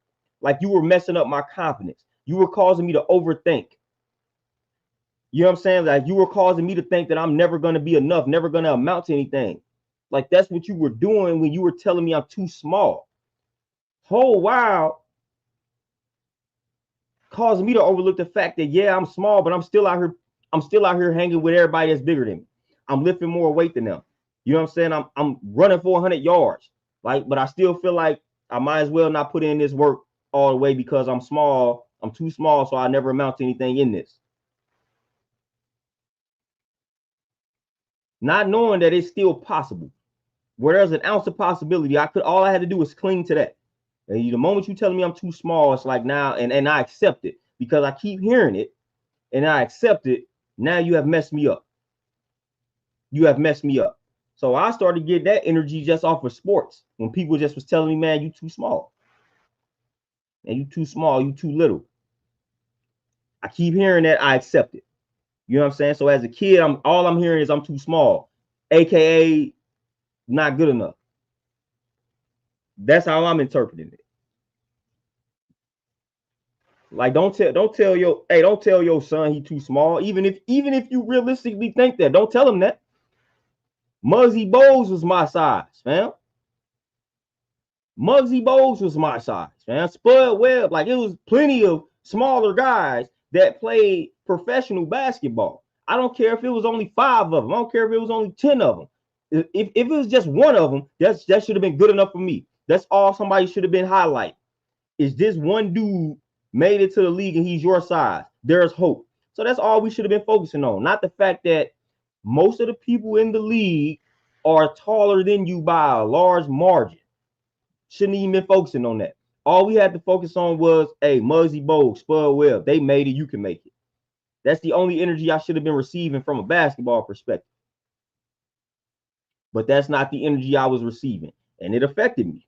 Like you were messing up my confidence. You were causing me to overthink. You know what I'm saying? Like you were causing me to think that I'm never going to be enough, never going to amount to anything. Like that's what you were doing when you were telling me I'm too small. Whole while causing me to overlook the fact that yeah, I'm small, but I'm still out here hanging with everybody that's bigger than me. I'm lifting more weight than them. You know what I'm saying? I'm running for 100 yards. Like, but I still feel like I might as well not put in this work all the way because I'm small. I'm too small, so I never amount to anything in this. Not knowing that it's still possible. Where there's an ounce of possibility, all I had to do was cling to that. And the moment you telling me I'm too small, it's like now, and I accept it because I keep hearing it and I accept it. Now you have messed me up. You have messed me up. So I started to get that energy just off of sports when people just was telling me, man, you too small. And you too small, you too little. I keep hearing that, I accept it. You know what I'm saying? So as a kid, all I'm hearing is I'm too small, aka not good enough. That's how I'm interpreting it. Like don't tell your son he too small. Even if you realistically think that, don't tell him that. Muggsy Bogues was my size, man. Muggsy Bogues was my size, man. Spud Webb, like it was plenty of smaller guys that played professional basketball. I don't care if it was only 5 of them. I don't care if it was only 10 of them. If it was just one of them, that should have been good enough for me. That's all somebody should have been highlighting. Is this one dude made it to the league and he's your size? There's hope. So that's all we should have been focusing on. Not the fact that most of the people in the league are taller than you by a large margin. Shouldn't even been focusing on that. All we had to focus on was, hey, Muggsy Bogues, Spud Webb, they made it, you can make it. That's the only energy I should have been receiving from a basketball perspective. But that's not the energy I was receiving. And it affected me.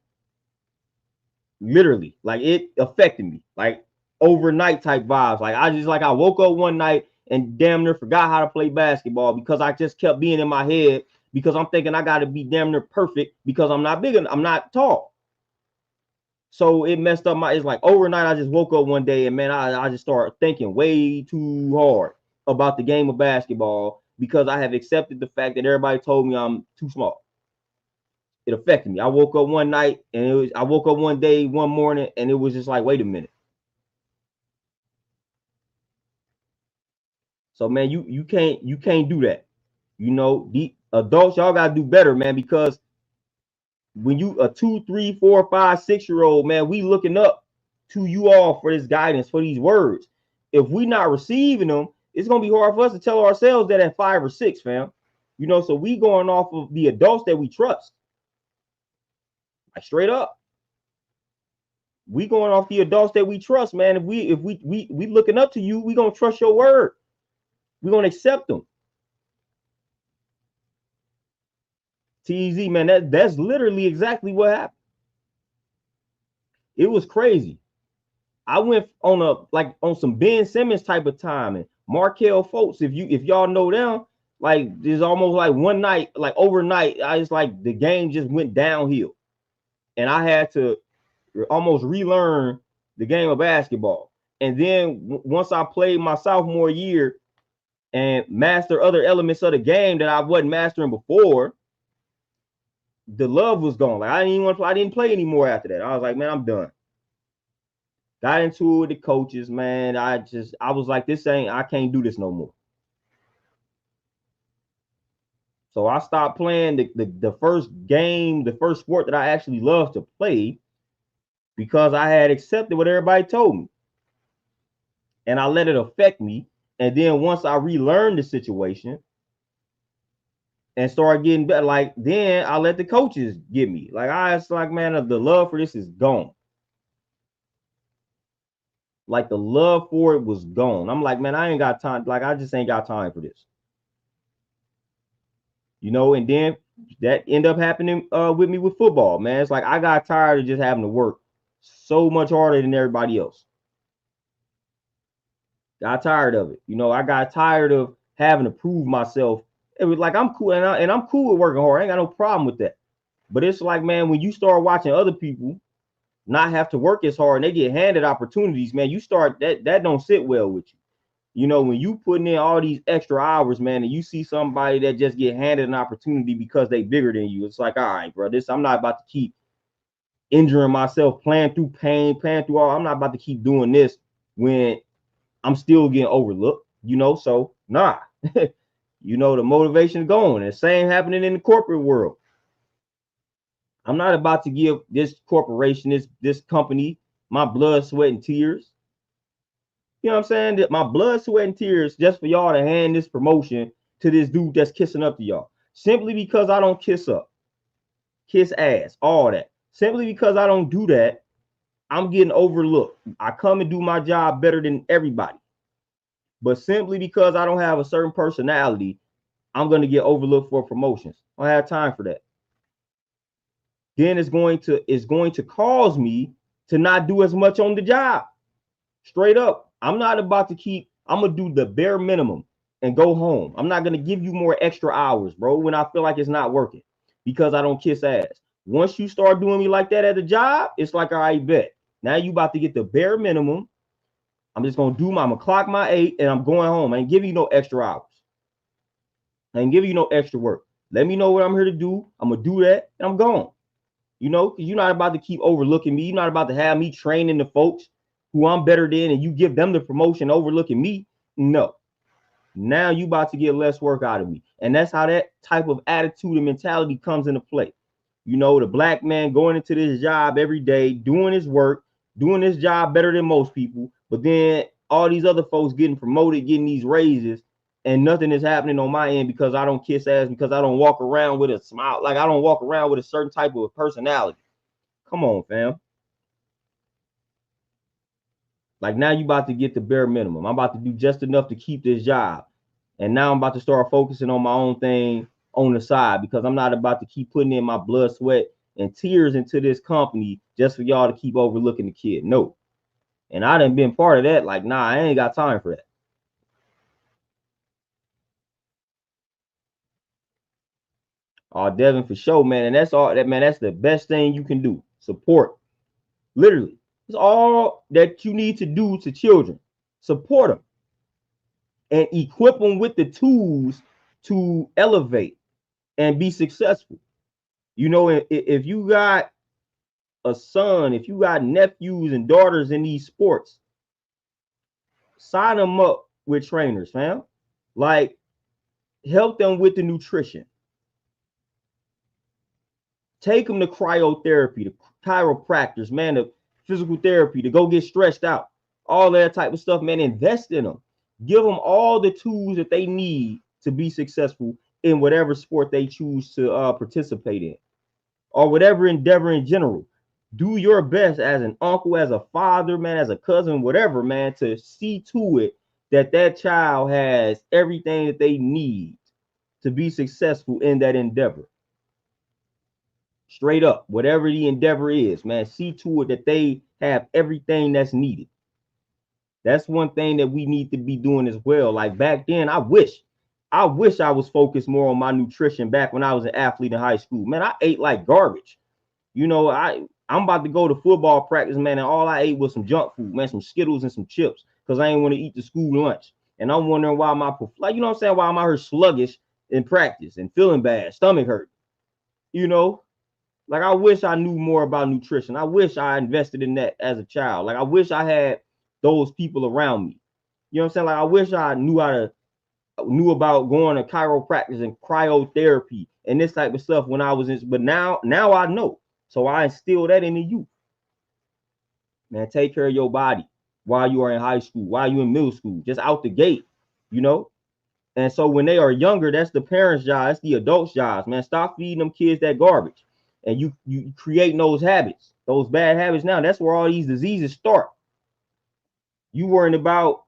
Literally. Like it affected me. Like overnight type vibes. Like I woke up one night and damn near forgot how to play basketball because I just kept being in my head because I'm thinking I got to be damn near perfect because I'm not big enough. I'm not tall. So it messed up it's like overnight. I just woke up one day and man, I just started thinking way too hard about the game of basketball because I have accepted the fact that everybody told me I'm too small. it affected me. I woke up one night and I woke up one day, one morning, and it was just like, wait a minute. So man, you can't do that. You know, the adults, y'all gotta do better, man, because when you a 2, 3, 4, 5, 6 year old, man, we looking up to you all for this guidance, for these words. If we not receiving them, it's gonna be hard for us to tell ourselves that at 5 or 6, fam. You know, so we going off of the adults that we trust. Like straight up. We going off the adults that we trust, man. If we looking up to you, we gonna trust your word. We're gonna accept them. TZ, man, that's literally exactly what happened. It was crazy. I went on some Ben Simmons type of time, and Markel Fultz. If y'all know them, like there's almost like one night, like overnight, I just like the game just went downhill, and I had to almost relearn the game of basketball. And then once I played my sophomore year and master other elements of the game that I wasn't mastering before, the love was gone. Like I didn't even want to play. I didn't play anymore after that. I was like, man, I'm done. Got into it with the coaches, man. I was like, I can't do this no more. So I stopped playing the first game, the first sport that I actually loved to play, because I had accepted what everybody told me. And I let it affect me. And then once I relearned the situation and started getting better, like then I let the coaches get me. Like I was like, man, the love for this is gone. Like the love for it was gone. I'm like, man, I ain't got time. Like I just ain't got time for this. You know, and then that ended up happening with me with football, man. It's like I got tired of just having to work so much harder than everybody else. Got tired of it. You know, I got tired of having to prove myself. It was like I'm cool, and I'm cool with working hard. I ain't got no problem with that. But it's like, man, when you start watching other people not have to work as hard and they get handed opportunities, man, you start that don't sit well with you. You know, when you putting in all these extra hours, man, and you see somebody that just get handed an opportunity because they bigger than you, it's like, all right, bro, I'm not about to keep injuring myself, playing through pain, playing through all. I'm not about to keep doing this when I'm still getting overlooked, you know. So nah. You know, the motivation is going. The same happening in the corporate world. I'm not about to give this corporation, this company, my blood, sweat, and tears. You know what I'm saying? That my blood, sweat, and tears just for y'all to hand this promotion to this dude that's kissing up to y'all. Simply because I don't kiss up, kiss ass, all that. Simply because I don't do that, I'm getting overlooked. I come and do my job better than everybody. But simply because I don't have a certain personality, I'm going to get overlooked for promotions. I don't have time for that. Then it's going to cause me to not do as much on the job. Straight up. I'm not about to I'm going to do the bare minimum and go home. I'm not going to give you more extra hours, bro, when I feel like it's not working because I don't kiss ass. Once you start doing me like that at the job, it's like, all right, bet. Now you about to get the bare minimum. I'm just going to I'm going to clock my 8 and I'm going home. I ain't giving you no extra hours. I ain't giving you no extra work. Let me know what I'm here to do. I'm going to do that and I'm gone. You know, because you're not about to keep overlooking me. You're not about to have me training the folks who I'm better than and you give them the promotion overlooking me. No. Now you about to get less work out of me. And that's how that type of attitude and mentality comes into play. You know, the black man going into this job every day, doing his work, doing his job better than most people. But then all these other folks getting promoted, getting these raises, and nothing is happening on my end because I don't kiss ass, because I don't walk around with a smile. Like I don't walk around with a certain type of personality. Come on, fam. Like now you about to get the bare minimum. I'm about to do just enough to keep this job. And now I'm about to start focusing on my own thing on the side because I'm not about to keep putting in my blood, sweat, and tears into this company just for y'all to keep overlooking the kid. No. And I done been part of that. Like, nah, I ain't got time for that. Oh, Devin, for sure, man. And that's all that, man. That's the best thing you can do. Support. Literally. It's all that you need to do to children. Support them and equip them with the tools to elevate and be successful. You know, if you got a son, if you got nephews and daughters in these sports, sign them up with trainers, fam. Like, help them with the nutrition. Take them to cryotherapy, to chiropractors, man, to physical therapy, to go get stretched out, all that type of stuff, man. Invest in them. Give them all the tools that they need to be successful in whatever sport they choose to participate in, or whatever endeavor in general. Do your best as an uncle, as a father, man, as a cousin, whatever, man, to see to it that that child has everything that they need to be successful in that endeavor. Straight up, whatever the endeavor is, man, see to it that they have everything that's needed. That's one thing that we need to be doing as well. Like back then, I wish I was focused more on my nutrition back when I was an athlete in high school. Man, I ate like garbage. You know, I'm about to go to football practice, man, and all I ate was some junk food, man, some Skittles and some chips, because I ain't want to eat the school lunch. And I'm wondering why my, like, you know what I'm saying, why I'm out here sluggish in practice and feeling bad, stomach hurt. You know, like, I wish I knew more about nutrition. I wish I invested in that as a child. Like, I wish I had those people around me. You know what I'm saying? Like, I wish I knew about going to chiropractic and cryotherapy and this type of stuff when I was in. But now I know. So I instill that in the youth. Man, take care of your body while you are in high school, while you in middle school, just out the gate, you know? And so when they are younger, that's the parents' job, that's the adults' jobs, man. Stop feeding them kids that garbage. And you creating those habits, those bad habits now. That's where all these diseases start. You worrying about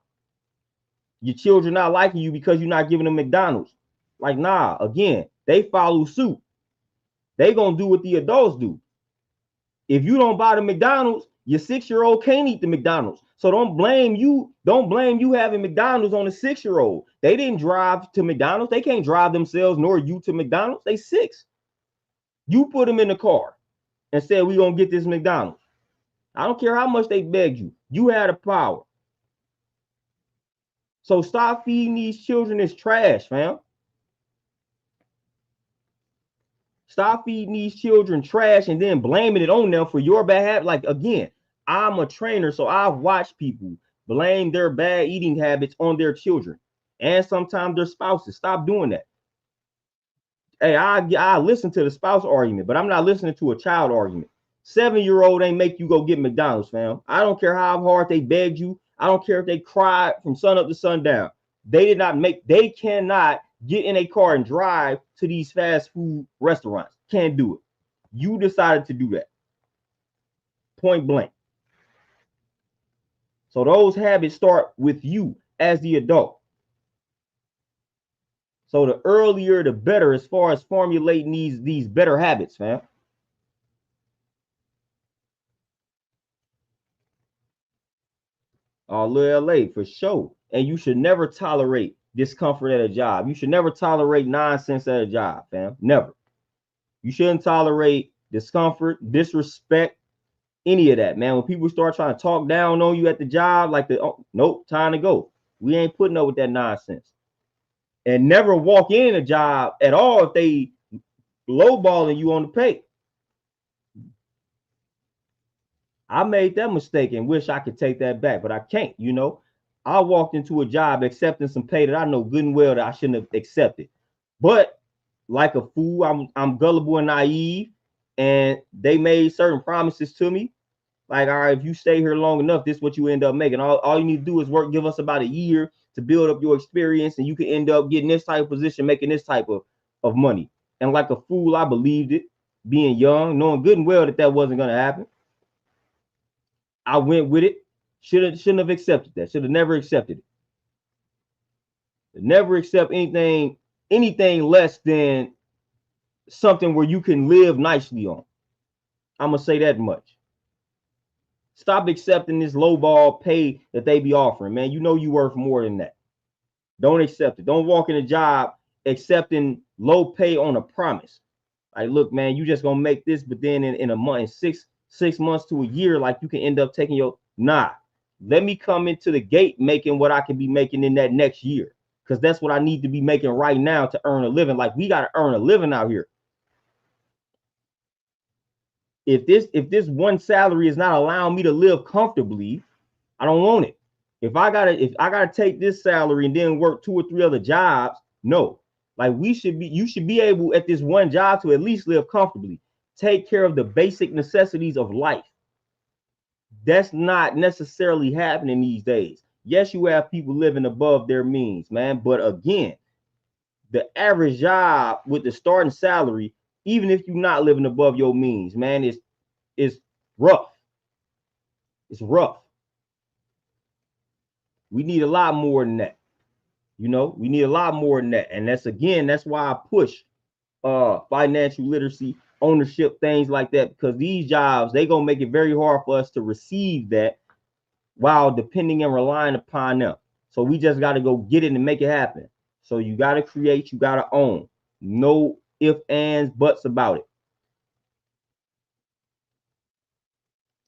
your children not liking you because you're not giving them McDonald's. Like, nah, again, they follow suit. They gonna do what the adults do. If you don't buy the McDonald's, your 6-year-old can't eat the McDonald's. So don't blame you. Don't blame you having McDonald's on a 6-year-old. They didn't drive to McDonald's. They can't drive themselves nor you to McDonald's. They 6. You put them in the car and said, we're going to get this McDonald's. I don't care how much they begged you. You had the power. So stop feeding these children this trash, fam. Stop feeding these children trash and then blaming it on them for your bad habit. Like, again, I'm a trainer, so I've watched people blame their bad eating habits on their children and sometimes their spouses. Stop doing that. Hey, I listen to the spouse argument, but I'm not listening to a child argument. 7-year-old ain't make you go get McDonald's, fam. I don't care how hard they begged you. I don't care if they cried from sun up to sundown. They cannot get in a car and drive to these fast food restaurants. Can't do it. You decided to do that. Point blank. So those habits start with you as the adult. So the earlier, the better as far as formulating these better habits, fam. Little LA for sure. And you should never tolerate discomfort at a job. You should never tolerate nonsense at a job, fam. Never. You shouldn't tolerate discomfort, disrespect, any of that, man. When people start trying to talk down on you at the job, like nope, time to go. We ain't putting up with that nonsense. And never walk in a job at all if they lowballing you on the pay. I made that mistake and wish I could take that back, but I can't, you know. I walked into a job accepting some pay that I know good and well that I shouldn't have accepted. But like a fool, I'm gullible and naive, and they made certain promises to me. Like, all right, if you stay here long enough, this is what you end up making. All you need to do is give us about a year to build up your experience, and you can end up getting this type of position, making this type of money. And like a fool, I believed it, being young, knowing good and well that wasn't going to happen. I went with it. Shouldn't have accepted that. Should have never accepted it. Never accept anything less than something where you can live nicely on. I'm going to say that much. Stop accepting this lowball pay that they be offering, man. You know you worth more than that. Don't accept it. Don't walk in a job accepting low pay on a promise. Like, look, man, you just gonna make this, but then in a month, in six months to a year, like, you can end up taking nah. Let me come into the gate making what I can be making in that next year, because that's what I need to be making right now to earn a living. Like, we gotta earn a living out here. If this one salary is not allowing me to live comfortably, I don't want it. If I gotta take this salary and then work 2 or 3 other jobs, no. Like you should be able at this one job to at least live comfortably, take care of the basic necessities of life. That's not necessarily happening these days. Yes, you have people living above their means, man. But again, the average job with the starting salary, even if you're not living above your means, man, is rough. It's rough. We need a lot more than that. We need a lot more than that. And that's why I push financial literacy, ownership, things like that, because these jobs, they gonna make it very hard for us to receive that while depending and relying upon them. So we just got to go get it and make it happen. So you got to create, you got to own. No ifs, ands, buts about it.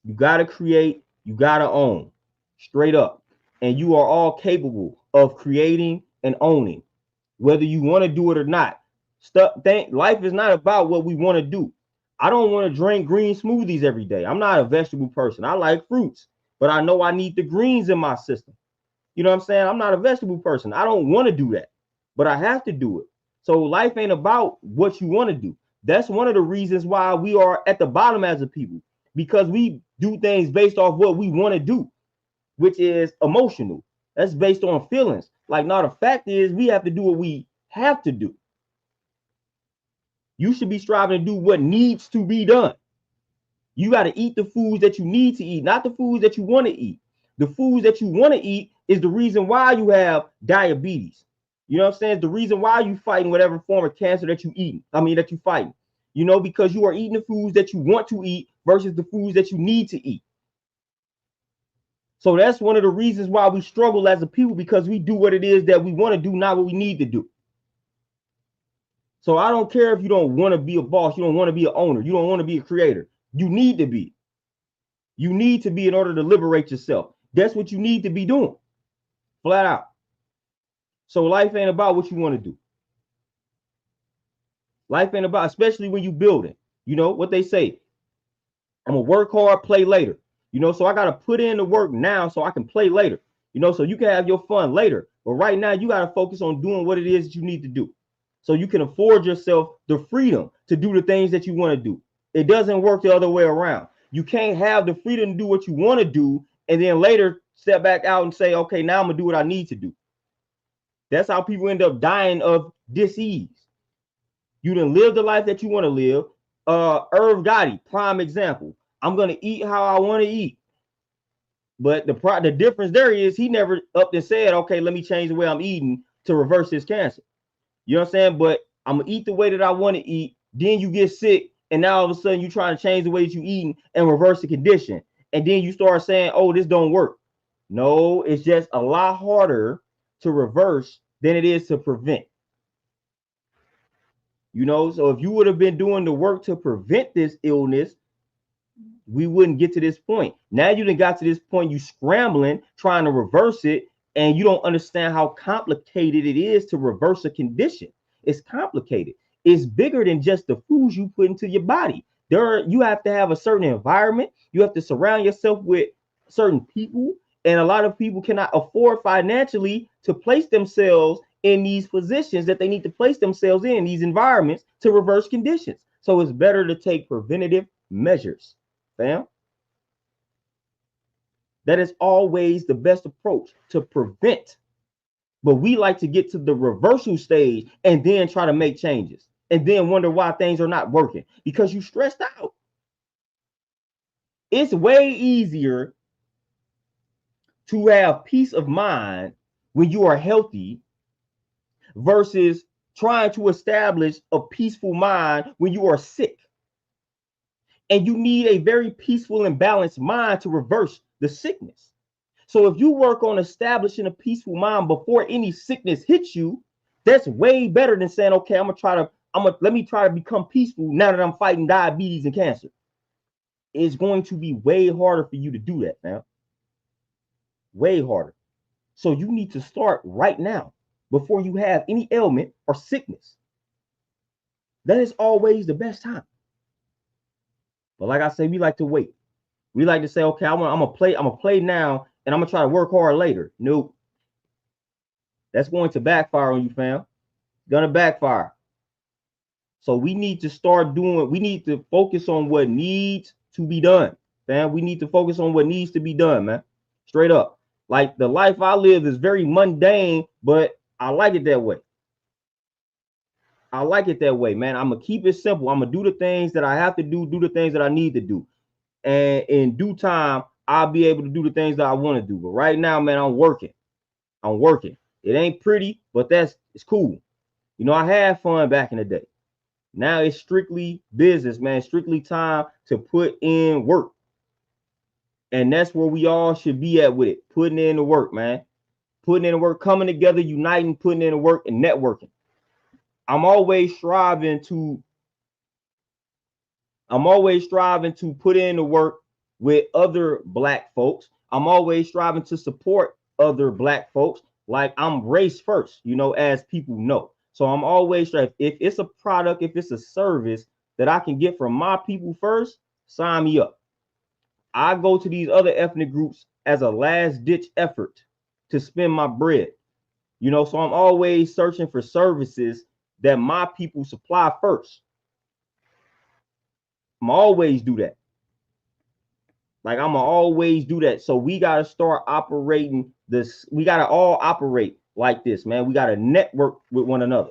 You got to create, you got to own. Straight up. And you are all capable of creating and owning, whether you want to do it or not. Life is not about what we want to do. I don't want to drink green smoothies every day. I'm not a vegetable person. I like fruits, but I know I need the greens in my system. You know what I'm saying? I'm not a vegetable person. I don't want to do that, but I have to do it. So life ain't about what you want to do. That's one of the reasons why we are at the bottom as a people, because we do things based off what we want to do, which is emotional. That's based on feelings. Like, now the fact is we have to do what we have to do. You should be striving to do what needs to be done. You got to eat the foods that you need to eat, not the foods that you want to eat. The foods that you want to eat is the reason why you have diabetes. You know what I'm saying? It's the reason why you fighting whatever form of cancer that you eat. That you fighting. Because you are eating the foods that you want to eat versus the foods that you need to eat. So that's one of the reasons why we struggle as a people, because we do what it is that we want to do, not what we need to do. So I don't care if you don't want to be a boss, you don't want to be an owner, you don't want to be a creator. You need to be. You need to be in order to liberate yourself. That's what you need to be doing. Flat out. So life ain't about what you want to do. Life ain't about, especially when you building. What they say, I'm gonna work hard, play later. So I gotta put in the work now so I can play later. So you can have your fun later. But right now you gotta focus on doing what it is that you need to do, so you can afford yourself the freedom to do the things that you want to do. It doesn't work the other way around. You can't have the freedom to do what you want to do and then later step back out and say, okay, now I'm gonna do what I need to do. That's how people end up dying of dis-ease. You done live the life that you want to live. Irv Gotti, prime example. I'm gonna eat how I want to eat. But the difference there is he never up and said, okay, let me change the way I'm eating to reverse his cancer. You know what I'm saying? But I'm gonna eat the way that I want to eat. Then you get sick, and now all of a sudden you're trying to change the way that you eating and reverse the condition. And then you start saying, oh, this don't work. No, it's just a lot harder to reverse than it is to prevent. So if you would have been doing the work to prevent this illness, we wouldn't get to this point. Now you done got to this point, you scrambling, trying to reverse it, and you don't understand how complicated it is to reverse a condition. It's complicated. It's bigger than just the foods you put into your body. You have to have a certain environment. You have to surround yourself with certain people, and a lot of people cannot afford financially to place themselves in these positions that they need to place themselves in these environments to reverse conditions. So it's better to take preventative measures, fam. That is always the best approach, to prevent. But we like to get to the reversal stage and then try to make changes and then wonder why things are not working, because you stressed out. It's way easier to have peace of mind when you are healthy versus trying to establish a peaceful mind when you are sick. And you need a very peaceful and balanced mind to reverse the sickness. So if you work on establishing a peaceful mind before any sickness hits you, that's way better than saying, okay, let me try to become peaceful now that I'm fighting diabetes and cancer. It's going to be way harder for you to do that now. Way harder. So you need to start right now before you have any ailment or sickness. That is always the best time. But like I say, we like to wait. We like to say, okay, I'm gonna play now, and I'm gonna try to work hard later. Nope, that's going to backfire on you, fam. Gonna backfire. So we need to start doing. We need to focus on what needs to be done, fam. We need to focus on what needs to be done, man. Straight up. Like the life I live is very mundane, but I like it that way. I like it that way, man. I'm gonna keep it simple. I'm gonna do the things that I have to do the things that I need to do. And in due time, I'll be able to do the things that I want to do. But right now, man, I'm working. I'm working. It ain't pretty, but it's cool. You know, I had fun back in the day. Now it's strictly business, man. Strictly time to put in work. And that's where we all should be at with it. Putting in the work, man. Putting in the work, coming together, uniting, putting in the work, and networking. I'm always striving to put in the work with other Black folks. I'm always striving to support other Black folks. Like I'm race first, you know, as people know. So I'm always striving. If it's a product, if it's a service that I can get from my people first, sign me up. I go to these other ethnic groups as a last ditch effort to spend my bread. You know, so I'm always searching for services that my people supply first. I'm always do that. Like I'm gonna always do that. So we gotta start operating this. We gotta all operate like this, man. We gotta network with one another.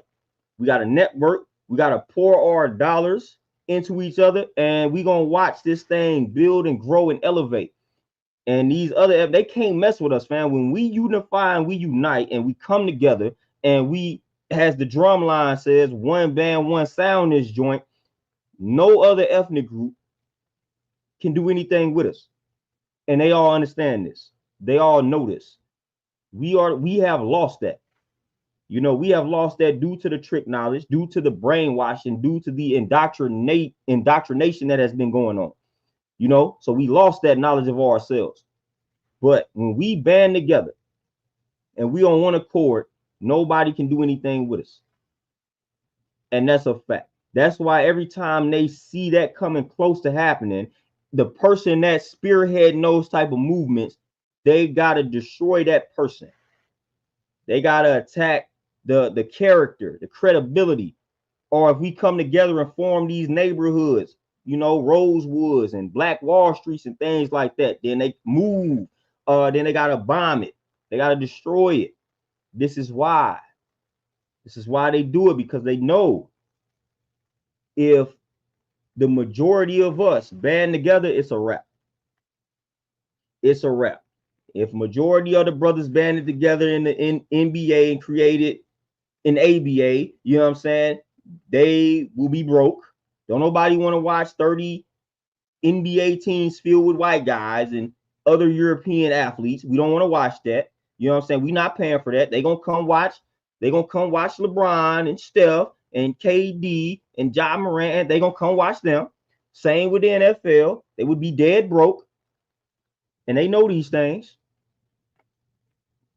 We gotta network. We gotta pour our dollars into each other, and we gonna watch this thing build and grow and elevate. And these other, they can't mess with us, man. When we unify and we unite and we come together and we, as the drum line says, one band, one sound, this joint, no other ethnic group can do anything with us. And they all understand this. They all know this. We have lost that. You know, we have lost that due to the trick knowledge, due to the brainwashing, due to the indoctrination that has been going on. You know, so we lost that knowledge of ourselves. But when we band together and we on one accord, nobody can do anything with us. And that's a fact. That's why every time they see that coming close to happening, the person that spearheading those type of movements, they gotta destroy that person. They gotta attack the character, the credibility. Or if we come together and form these neighborhoods, you know, Rosewoods and Black Wall Streets and things like that, then they move. Then they gotta bomb it. They gotta destroy it. This is why. This is why they do it, because they know if the majority of us band together, it's a wrap. It's a wrap. If majority of the brothers banded together in the NBA and created an ABA, you know what I'm saying? They will be broke. Don't nobody want to watch 30 NBA teams filled with white guys and other European athletes. We don't want to watch that. You know what I'm saying? We're not paying for that. They're gonna come watch LeBron and Steph and KD and Ja Morant. They're gonna come watch them. Same with the NFL. They would be dead broke. And they know these things.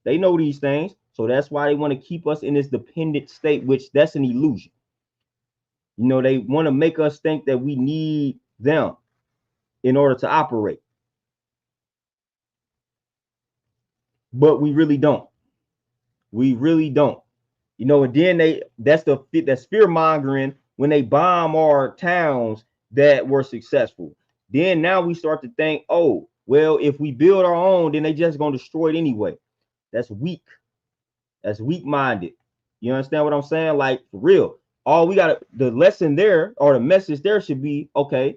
They know these things. So that's why they want to keep us in this dependent state, which that's an illusion. You know, they want to make us think that we need them in order to operate. But we really don't. We really don't. You know, and then that's fear mongering when they bomb our towns that were successful. Then now we start to think, oh, well, if we build our own, then they just gonna destroy it anyway. That's weak. That's weak-minded. You understand what I'm saying? Like, for real. The lesson there or the message there should be, okay,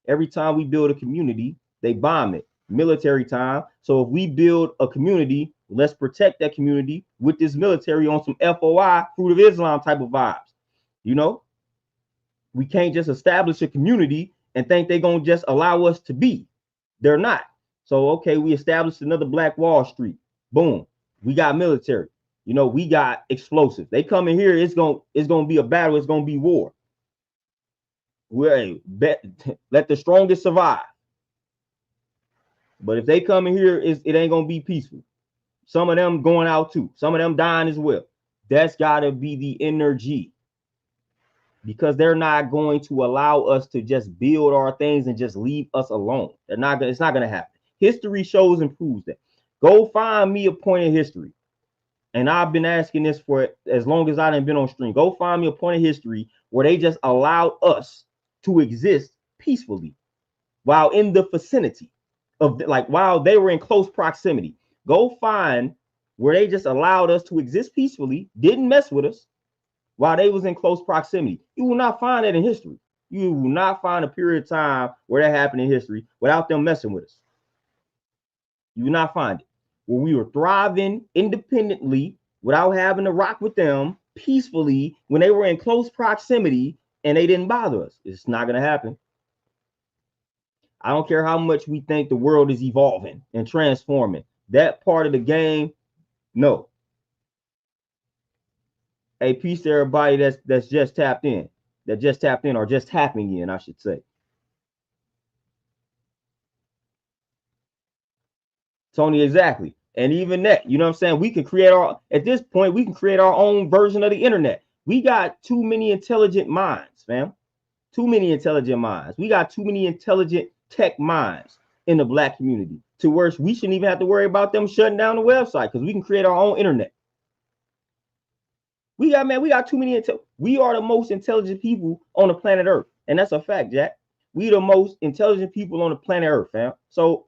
every time we build a community, they bomb it. Military time. So if we build a community, let's protect that community with this military on some FOI, Fruit of Islam type of vibes. You know, we can't just establish a community and think they're going to just allow us to be. They're not. So, okay, we established another Black Wall Street. Boom. We got military. You know, we got explosives. They come in here, it's gonna be a battle, it's gonna be war. Let the strongest survive. But if they come in here, it ain't gonna be peaceful. Some of them going out too. Some of them dying as well. That's gotta be the energy. because they're not going to allow us to just build our things and just leave us alone. They're not gonna, it's not going to happen. History shows and proves that. Go find me a point in history. And I've been asking this for as long as I've been on stream. Go find me a point in history where they just allowed us to exist peacefully while in the vicinity of, like, while they were in close proximity. Go find where they just allowed us to exist peacefully, didn't mess with us while they was in close proximity. You will not find that in history. You will not find a period of time where that happened in history without them messing with us. You will not find it. Where we were thriving independently without having to rock with them peacefully when they were in close proximity and they didn't bother us. It's not going to happen. I don't care how much we think the world is evolving and transforming. That part of the game, no. Hey, peace to everybody that's just tapped in, or just tapping in, I should say. Tony, exactly. And even that, you know what I'm saying? We can create at this point, we can create our own version of the internet. We got too many intelligent minds, fam. Too many intelligent minds. We got too many intelligent tech minds in the black community to where we shouldn't even have to worry about them shutting down the website because we can create our own internet. We got too many. We are the most intelligent people on the planet Earth. And that's a fact, Jack. We the most intelligent people on the planet Earth, fam. So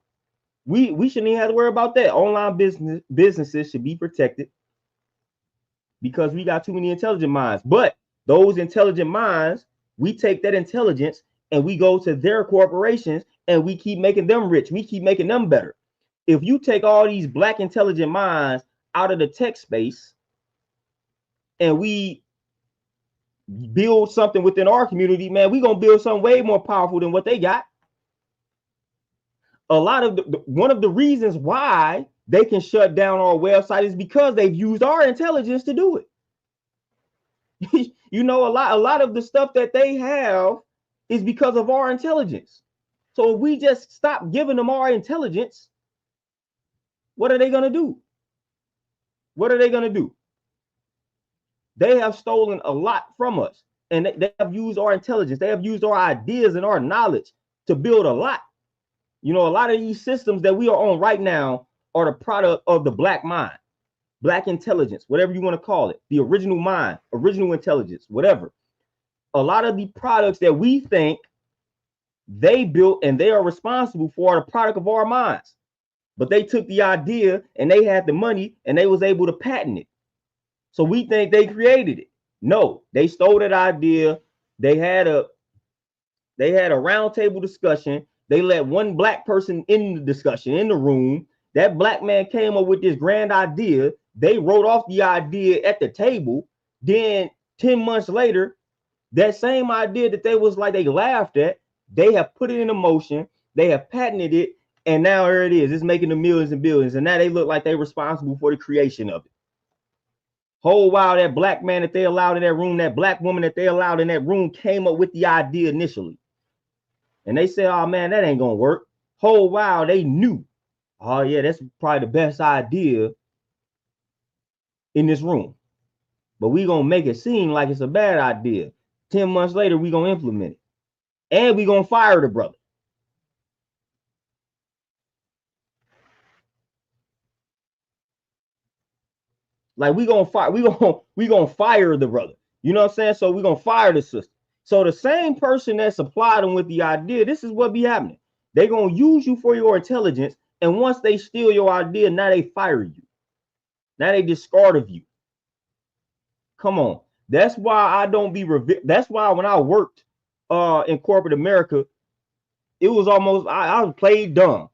we shouldn't even have to worry about that. Online businesses should be protected because we got too many intelligent minds. But those intelligent minds, we take that intelligence and we go to their corporations and we keep making them rich. We keep making them better. If you take all these black intelligent minds out of the tech space and we build something within our community, man, we're going to build something way more powerful than what they got. A lot of one of the reasons why they can shut down our website is because they've used our intelligence to do it. You know, a lot of the stuff that they have is because of our intelligence. So if we just stop giving them our intelligence, what are they going to do? What are they going to do? They have stolen a lot from us, and they have used our intelligence. They have used our ideas and our knowledge to build a lot. You know, a lot of these systems that we are on right now are the product of the black mind, black intelligence, whatever you want to call it, the original mind, original intelligence, whatever. A lot of the products that we think they built and they are responsible for are the product of our minds. But they took the idea and they had the money and they was able to patent it. So we think they created it. No, they stole that idea. They had a roundtable discussion. They let one black person in the discussion, in the room. That black man came up with this grand idea. They wrote off the idea at the table. Then 10 months later, that same idea that they was like they laughed at, they have put it into motion. They have patented it. And now here it is. It's making the millions and billions. And now they look like they're responsible for the creation of it. Whole while that black man that they allowed in that room, that black woman that they allowed in that room came up with the idea initially. And they said, oh man, that ain't gonna work. Whole while they knew, oh yeah, that's probably the best idea in this room. But we gonna make it seem like it's a bad idea. 10 months later, we gonna implement it. And we gonna fire the brother. Like we gonna fire the brother. You know what I'm saying? So we gonna fire the sister. So the same person that supplied them with the idea, this is what be happening. They gonna use you for your intelligence, and once they steal your idea, now they fire you. Now they discard of you. Come on. That's why I don't be that's why when I worked in corporate America, it was almost I was played dumb.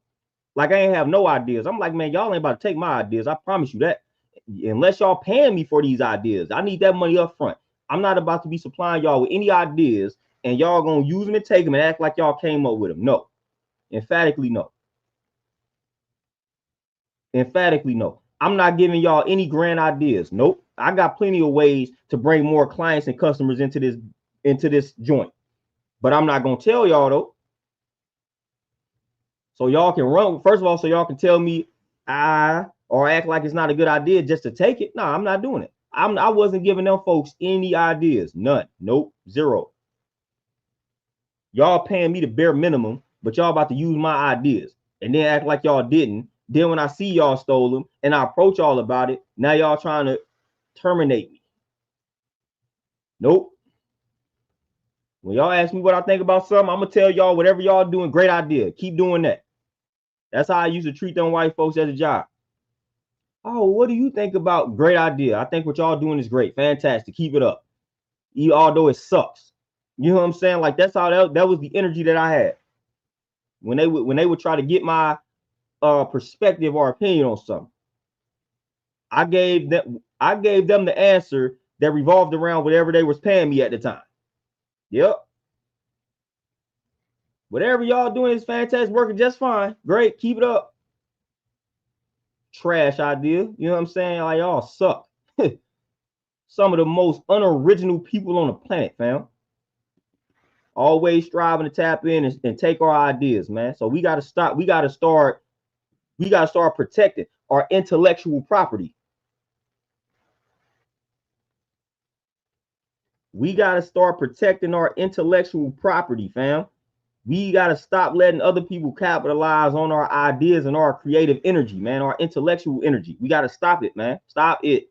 Like I ain't have no ideas. I'm like, man, y'all ain't about to take my ideas. I promise you that. Unless y'all paying me for these ideas, I need that money up front. I'm not about to be supplying y'all with any ideas and y'all gonna use them and take them and act like y'all came up with them. No, emphatically no. Emphatically no. I'm not giving y'all any grand ideas. Nope. I got plenty of ways to bring more clients and customers into this joint, but I'm not gonna tell y'all though. So y'all can run first of all, so y'all can tell me or act like it's not a good idea just to take it. No, I'm not doing it. I wasn't giving them folks any ideas. None. Nope. Zero. Y'all paying me the bare minimum, but y'all about to use my ideas and then act like y'all didn't. Then when I see y'all stole them and I approach y'all about it, now y'all trying to terminate me. Nope. When y'all ask me what I think about something, I'm gonna tell y'all whatever y'all doing, great idea. Keep doing that. That's how I used to treat them white folks at a job. Oh, what do you think about? Great idea. I think what y'all doing is great. Fantastic. Keep it up. Although it sucks. You know what I'm saying? Like that's how that was the energy that I had. When they would try to get my perspective or opinion on something. I gave them the answer that revolved around whatever they was paying me at the time. Yep. Whatever y'all doing is fantastic, working just fine. Great, keep it up. Trash idea. You know what I'm saying? Like y'all suck. Some of the most unoriginal people on the planet, fam. Always striving to tap in and take our ideas, man. So we gotta stop. We gotta start protecting our intellectual property. We gotta start protecting our intellectual property, fam. We got to stop letting other people capitalize on our ideas and our creative energy, man, our intellectual energy. We got to stop it, man. Stop it.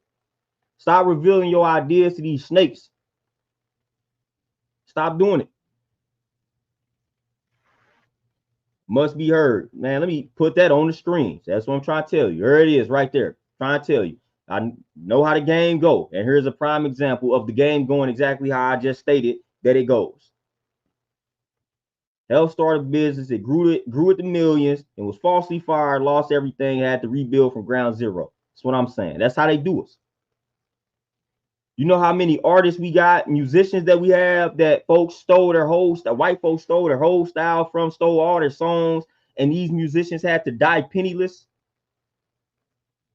Stop revealing your ideas to these snakes. Stop doing it. Must be heard. Man, let me put that on the screen. That's what I'm trying to tell you. There it is right there. Trying to tell you. I know how the game go. And here's a prime example of the game going exactly how I just stated that it goes. Helped start a business. It grew it to millions and was falsely fired, lost everything, had to rebuild from ground zero. That's what I'm saying. That's how they do us. You know how many artists we got, musicians that we have that folks stole their whole style, white folks stole their whole style from, stole all their songs, and these musicians had to die penniless?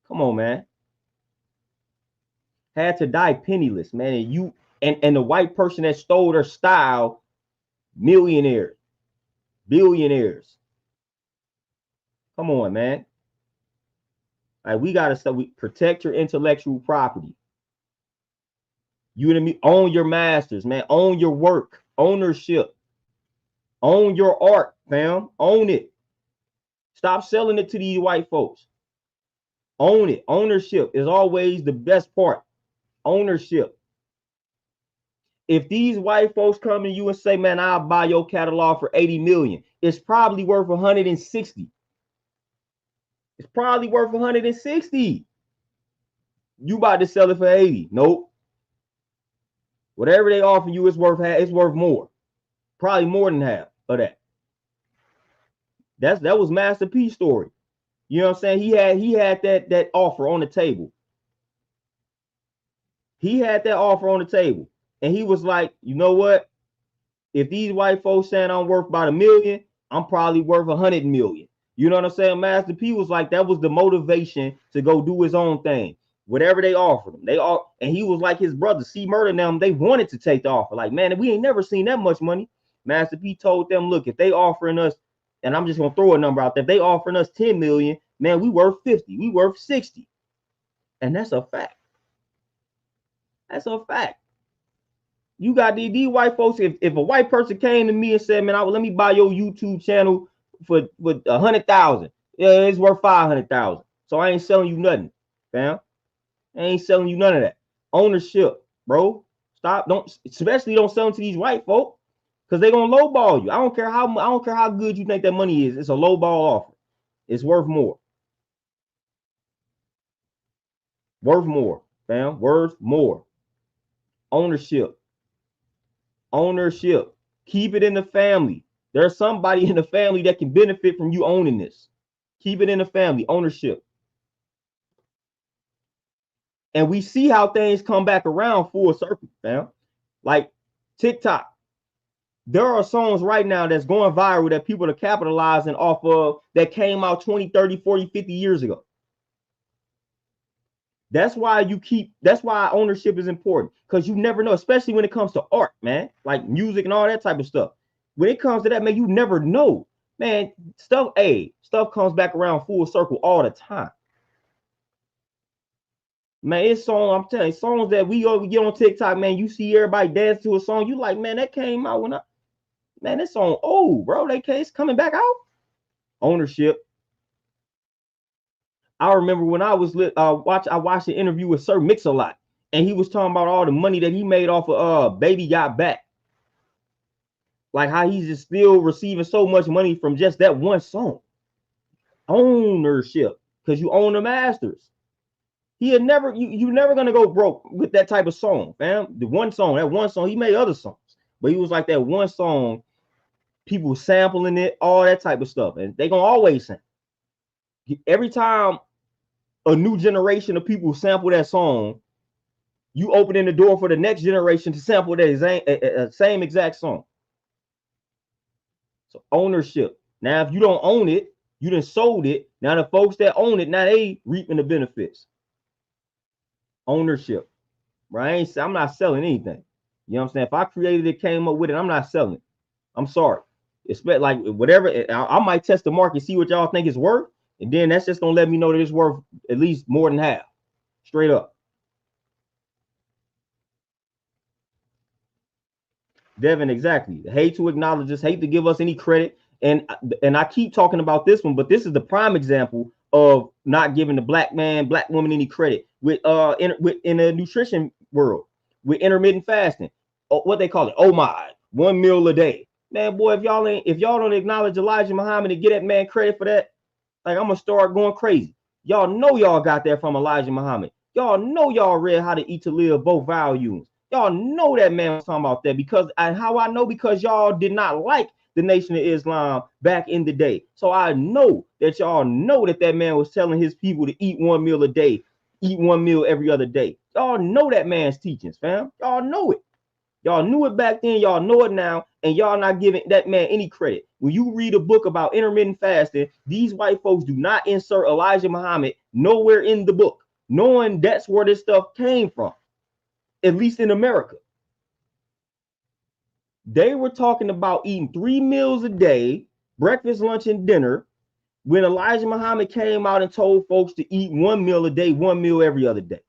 Come on, man. Had to die penniless, man. And you and the white person that stole their style, millionaires, billionaires. Come on, man. Like we gotta protect your intellectual property. You and me, own your masters, man. Own your work, ownership. Own your art, fam. Own it. Stop selling it to these white folks. Own it. Ownership is always the best part. Ownership. If these white folks come to you and say, man, I'll buy your catalog for 80 million, it's probably worth 160. It's probably worth 160. You about to sell it for 80. Nope. Whatever they offer you, it's worth more. Probably more than half of that. That was Master P's story. You know what I'm saying? He had that offer on the table. He had that offer on the table. And he was like, you know what? If these white folks saying I'm worth about $1 million, I'm probably worth 100 million. You know what I'm saying? Master P was like, that was the motivation to go do his own thing. Whatever they offered him. And he was like his brother, C Murder and them, they wanted to take the offer. Like, man, we ain't never seen that much money. Master P told them, look, if they offering us, and I'm just gonna throw a number out there, if they offering us 10 million, man, we worth 50, we worth 60. And that's a fact. That's a fact. You got these white folks. If a white person came to me and said, man, let me buy your YouTube channel for 100,000, yeah, it's worth 500,000. So I ain't selling you nothing, fam. I ain't selling you none of that. Ownership, bro. Stop. Especially don't sell them to these white folk, because they're gonna lowball you. I don't care how good you think that money is. It's a lowball offer. It's worth more. Worth more, fam. Worth more. Ownership. Ownership. Keep it in the family. There's somebody in the family that can benefit from you owning this. Keep it in the family. Ownership. And we see how things come back around full circle, fam. Like TikTok. There are songs right now that's going viral that people are capitalizing off of that came out 20, 30, 40, 50 years ago. That's why ownership is important, because you never know, especially when it comes to art, man, like music and all that type of stuff. When it comes to that, man, you never know, man. Stuff comes back around full circle all the time. Man, it's song, I'm telling you, songs that we get on TikTok, man. You see everybody dance to a song, you like, man, that came out when man, that song old, bro. It's coming back out. Ownership. I remember when I was I watched an interview with Sir Mix-a-Lot, and he was talking about all the money that he made off of Baby Got Back. Like how he's just still receiving so much money from just that one song. Ownership, because you own the masters. He had never, you never gonna go broke with that type of song, fam. That one song, he made other songs, but he was like that one song, people sampling it, all that type of stuff, and they gonna always sample. Every time a new generation of people sample that song, you opening the door for the next generation to sample that same exact song. So ownership. Now, if you don't own it, you done sold it. Now the folks that own it, now they reaping the benefits. Ownership. Right? I'm not selling anything. You know what I'm saying? If I created it, came up with it, I'm not selling it. I'm sorry. Expect like whatever. I might test the market, see what y'all think it's worth, and then that's just gonna let me know that it's worth at least more than half. Straight up. Devin, exactly. Hate to acknowledge us, hate to give us any credit. And I keep talking about this one, but this is the prime example of not giving the black man, black woman any credit with in the nutrition world with intermittent fasting. What they call it, oh my, 1 meal a day. Man, boy, if y'all don't acknowledge Elijah Muhammad and get that man credit for that, like I'm gonna start going crazy. Y'all know y'all got that from Elijah Muhammad. Y'all know y'all read How to Eat to Live, both volumes. Y'all know that man was talking about that and how I know, because y'all did not like the Nation of Islam back in the day. So I know that y'all know that man was telling his people to eat 1 meal a day, eat 1 meal every other day. Y'all know that man's teachings, fam. Y'all know it. Y'all knew it back then, y'all know it now, and y'all not giving that man any credit. When you read a book about intermittent fasting, these white folks do not insert Elijah Muhammad nowhere in the book, knowing that's where this stuff came from, at least in America. They were talking about eating 3 meals a day, breakfast, lunch, and dinner, when Elijah Muhammad came out and told folks to eat 1 meal a day, 1 meal every other day.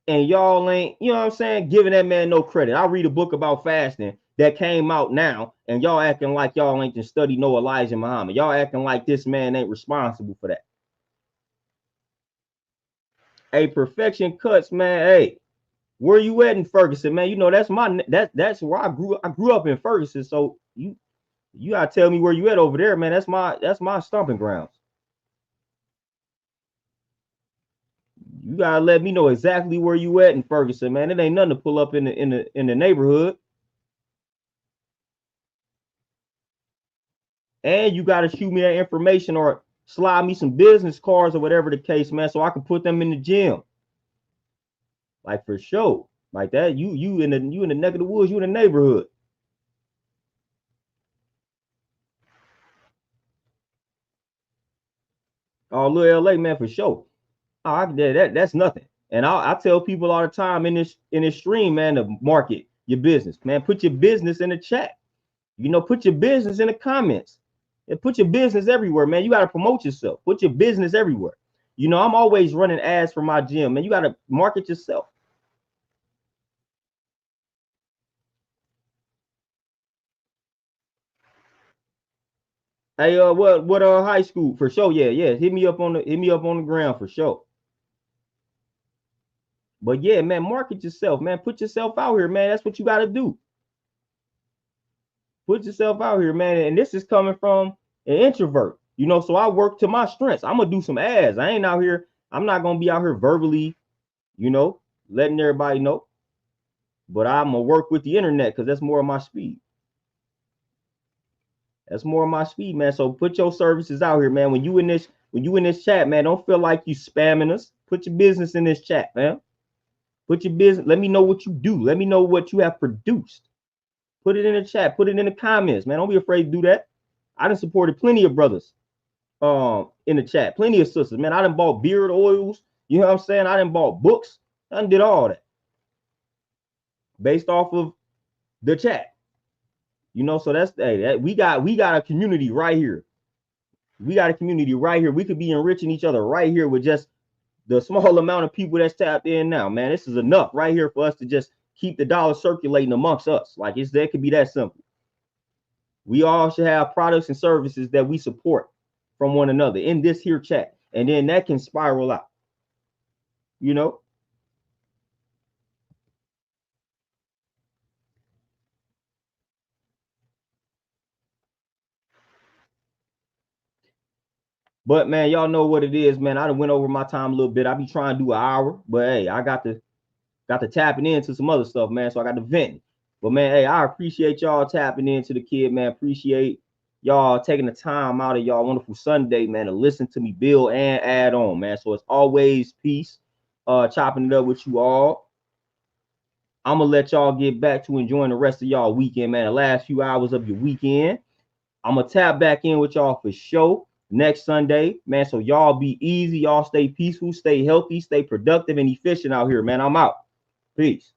And y'all ain't, you know what I'm saying, giving that man no credit. I read a book about fasting that came out now, and y'all acting like y'all ain't to study no Elijah Muhammad. Y'all acting like this man ain't responsible for that. Hey, perfection cuts, man. Hey, where you at in Ferguson, man? You know that's where I grew. I grew up in Ferguson, so you gotta tell me where you at over there, man. That's my stomping grounds. You gotta let me know exactly where you at in Ferguson, man. It ain't nothing to pull up in the neighborhood. And you gotta shoot me that information or slide me some business cards or whatever the case, man, so I can put them in the gym. Like for sure. Like that. You in the neck of the woods, you in the neighborhood. Oh, little LA, man, for sure. Oh, that's nothing. And I tell people all the time in this stream, man, to market your business, man. Put your business in the chat. Put your business in the comments. And put your business everywhere, man. You got to promote yourself. Put your business everywhere. I'm always running ads for my gym, man. You got to market yourself. Hey, what high school for sure? Yeah, yeah. Hit me up on the ground for sure. But yeah, man, market yourself, man. Put yourself out here, man. That's what you got to do. Put yourself out here, man. And this is coming from an introvert, so I work to my strengths. I'm gonna do some ads. I ain't out here. I'm not gonna be out here verbally, you know, letting everybody know. But I'm gonna work with the internet because that's more of my speed. That's more of my speed, man. So put your services out here, man. When you in this chat, man, don't feel like you spamming us. Put your business in this chat, man. Put your business. Let me know what you do. Let me know what you have produced. Put it in the chat. Put it in the comments, man. Don't be afraid to do that. I done supported plenty of brothers in the chat, plenty of sisters, man. I done bought beard oils. You know what I'm saying? I done bought books. I done did all that based off of the chat. So that's we got a community right here. We got a community right here. We could be enriching each other right here with just the small amount of people that's tapped in now, man. This is enough right here for us to just keep the dollar circulating amongst us. Like that could be that simple. We all should have products and services that we support from one another in this here chat. And then that can spiral out, you know? But man, y'all know what it is, man. I done went over my time a little bit. I be trying to do an hour, but hey, I got to tapping into some other stuff, man. So I got to vent. But man, hey, I appreciate y'all tapping into the kid, man. Appreciate y'all taking the time out of y'all wonderful Sunday, man, to listen to me build and add on, man. So it's always peace. Chopping it up with you all. I'm gonna let y'all get back to enjoying the rest of y'all weekend, man. The last few hours of your weekend. I'm gonna tap back in with y'all for sure next Sunday, man. So y'all be easy, y'all stay peaceful, stay healthy, stay productive and efficient out here, man. I'm out. Peace.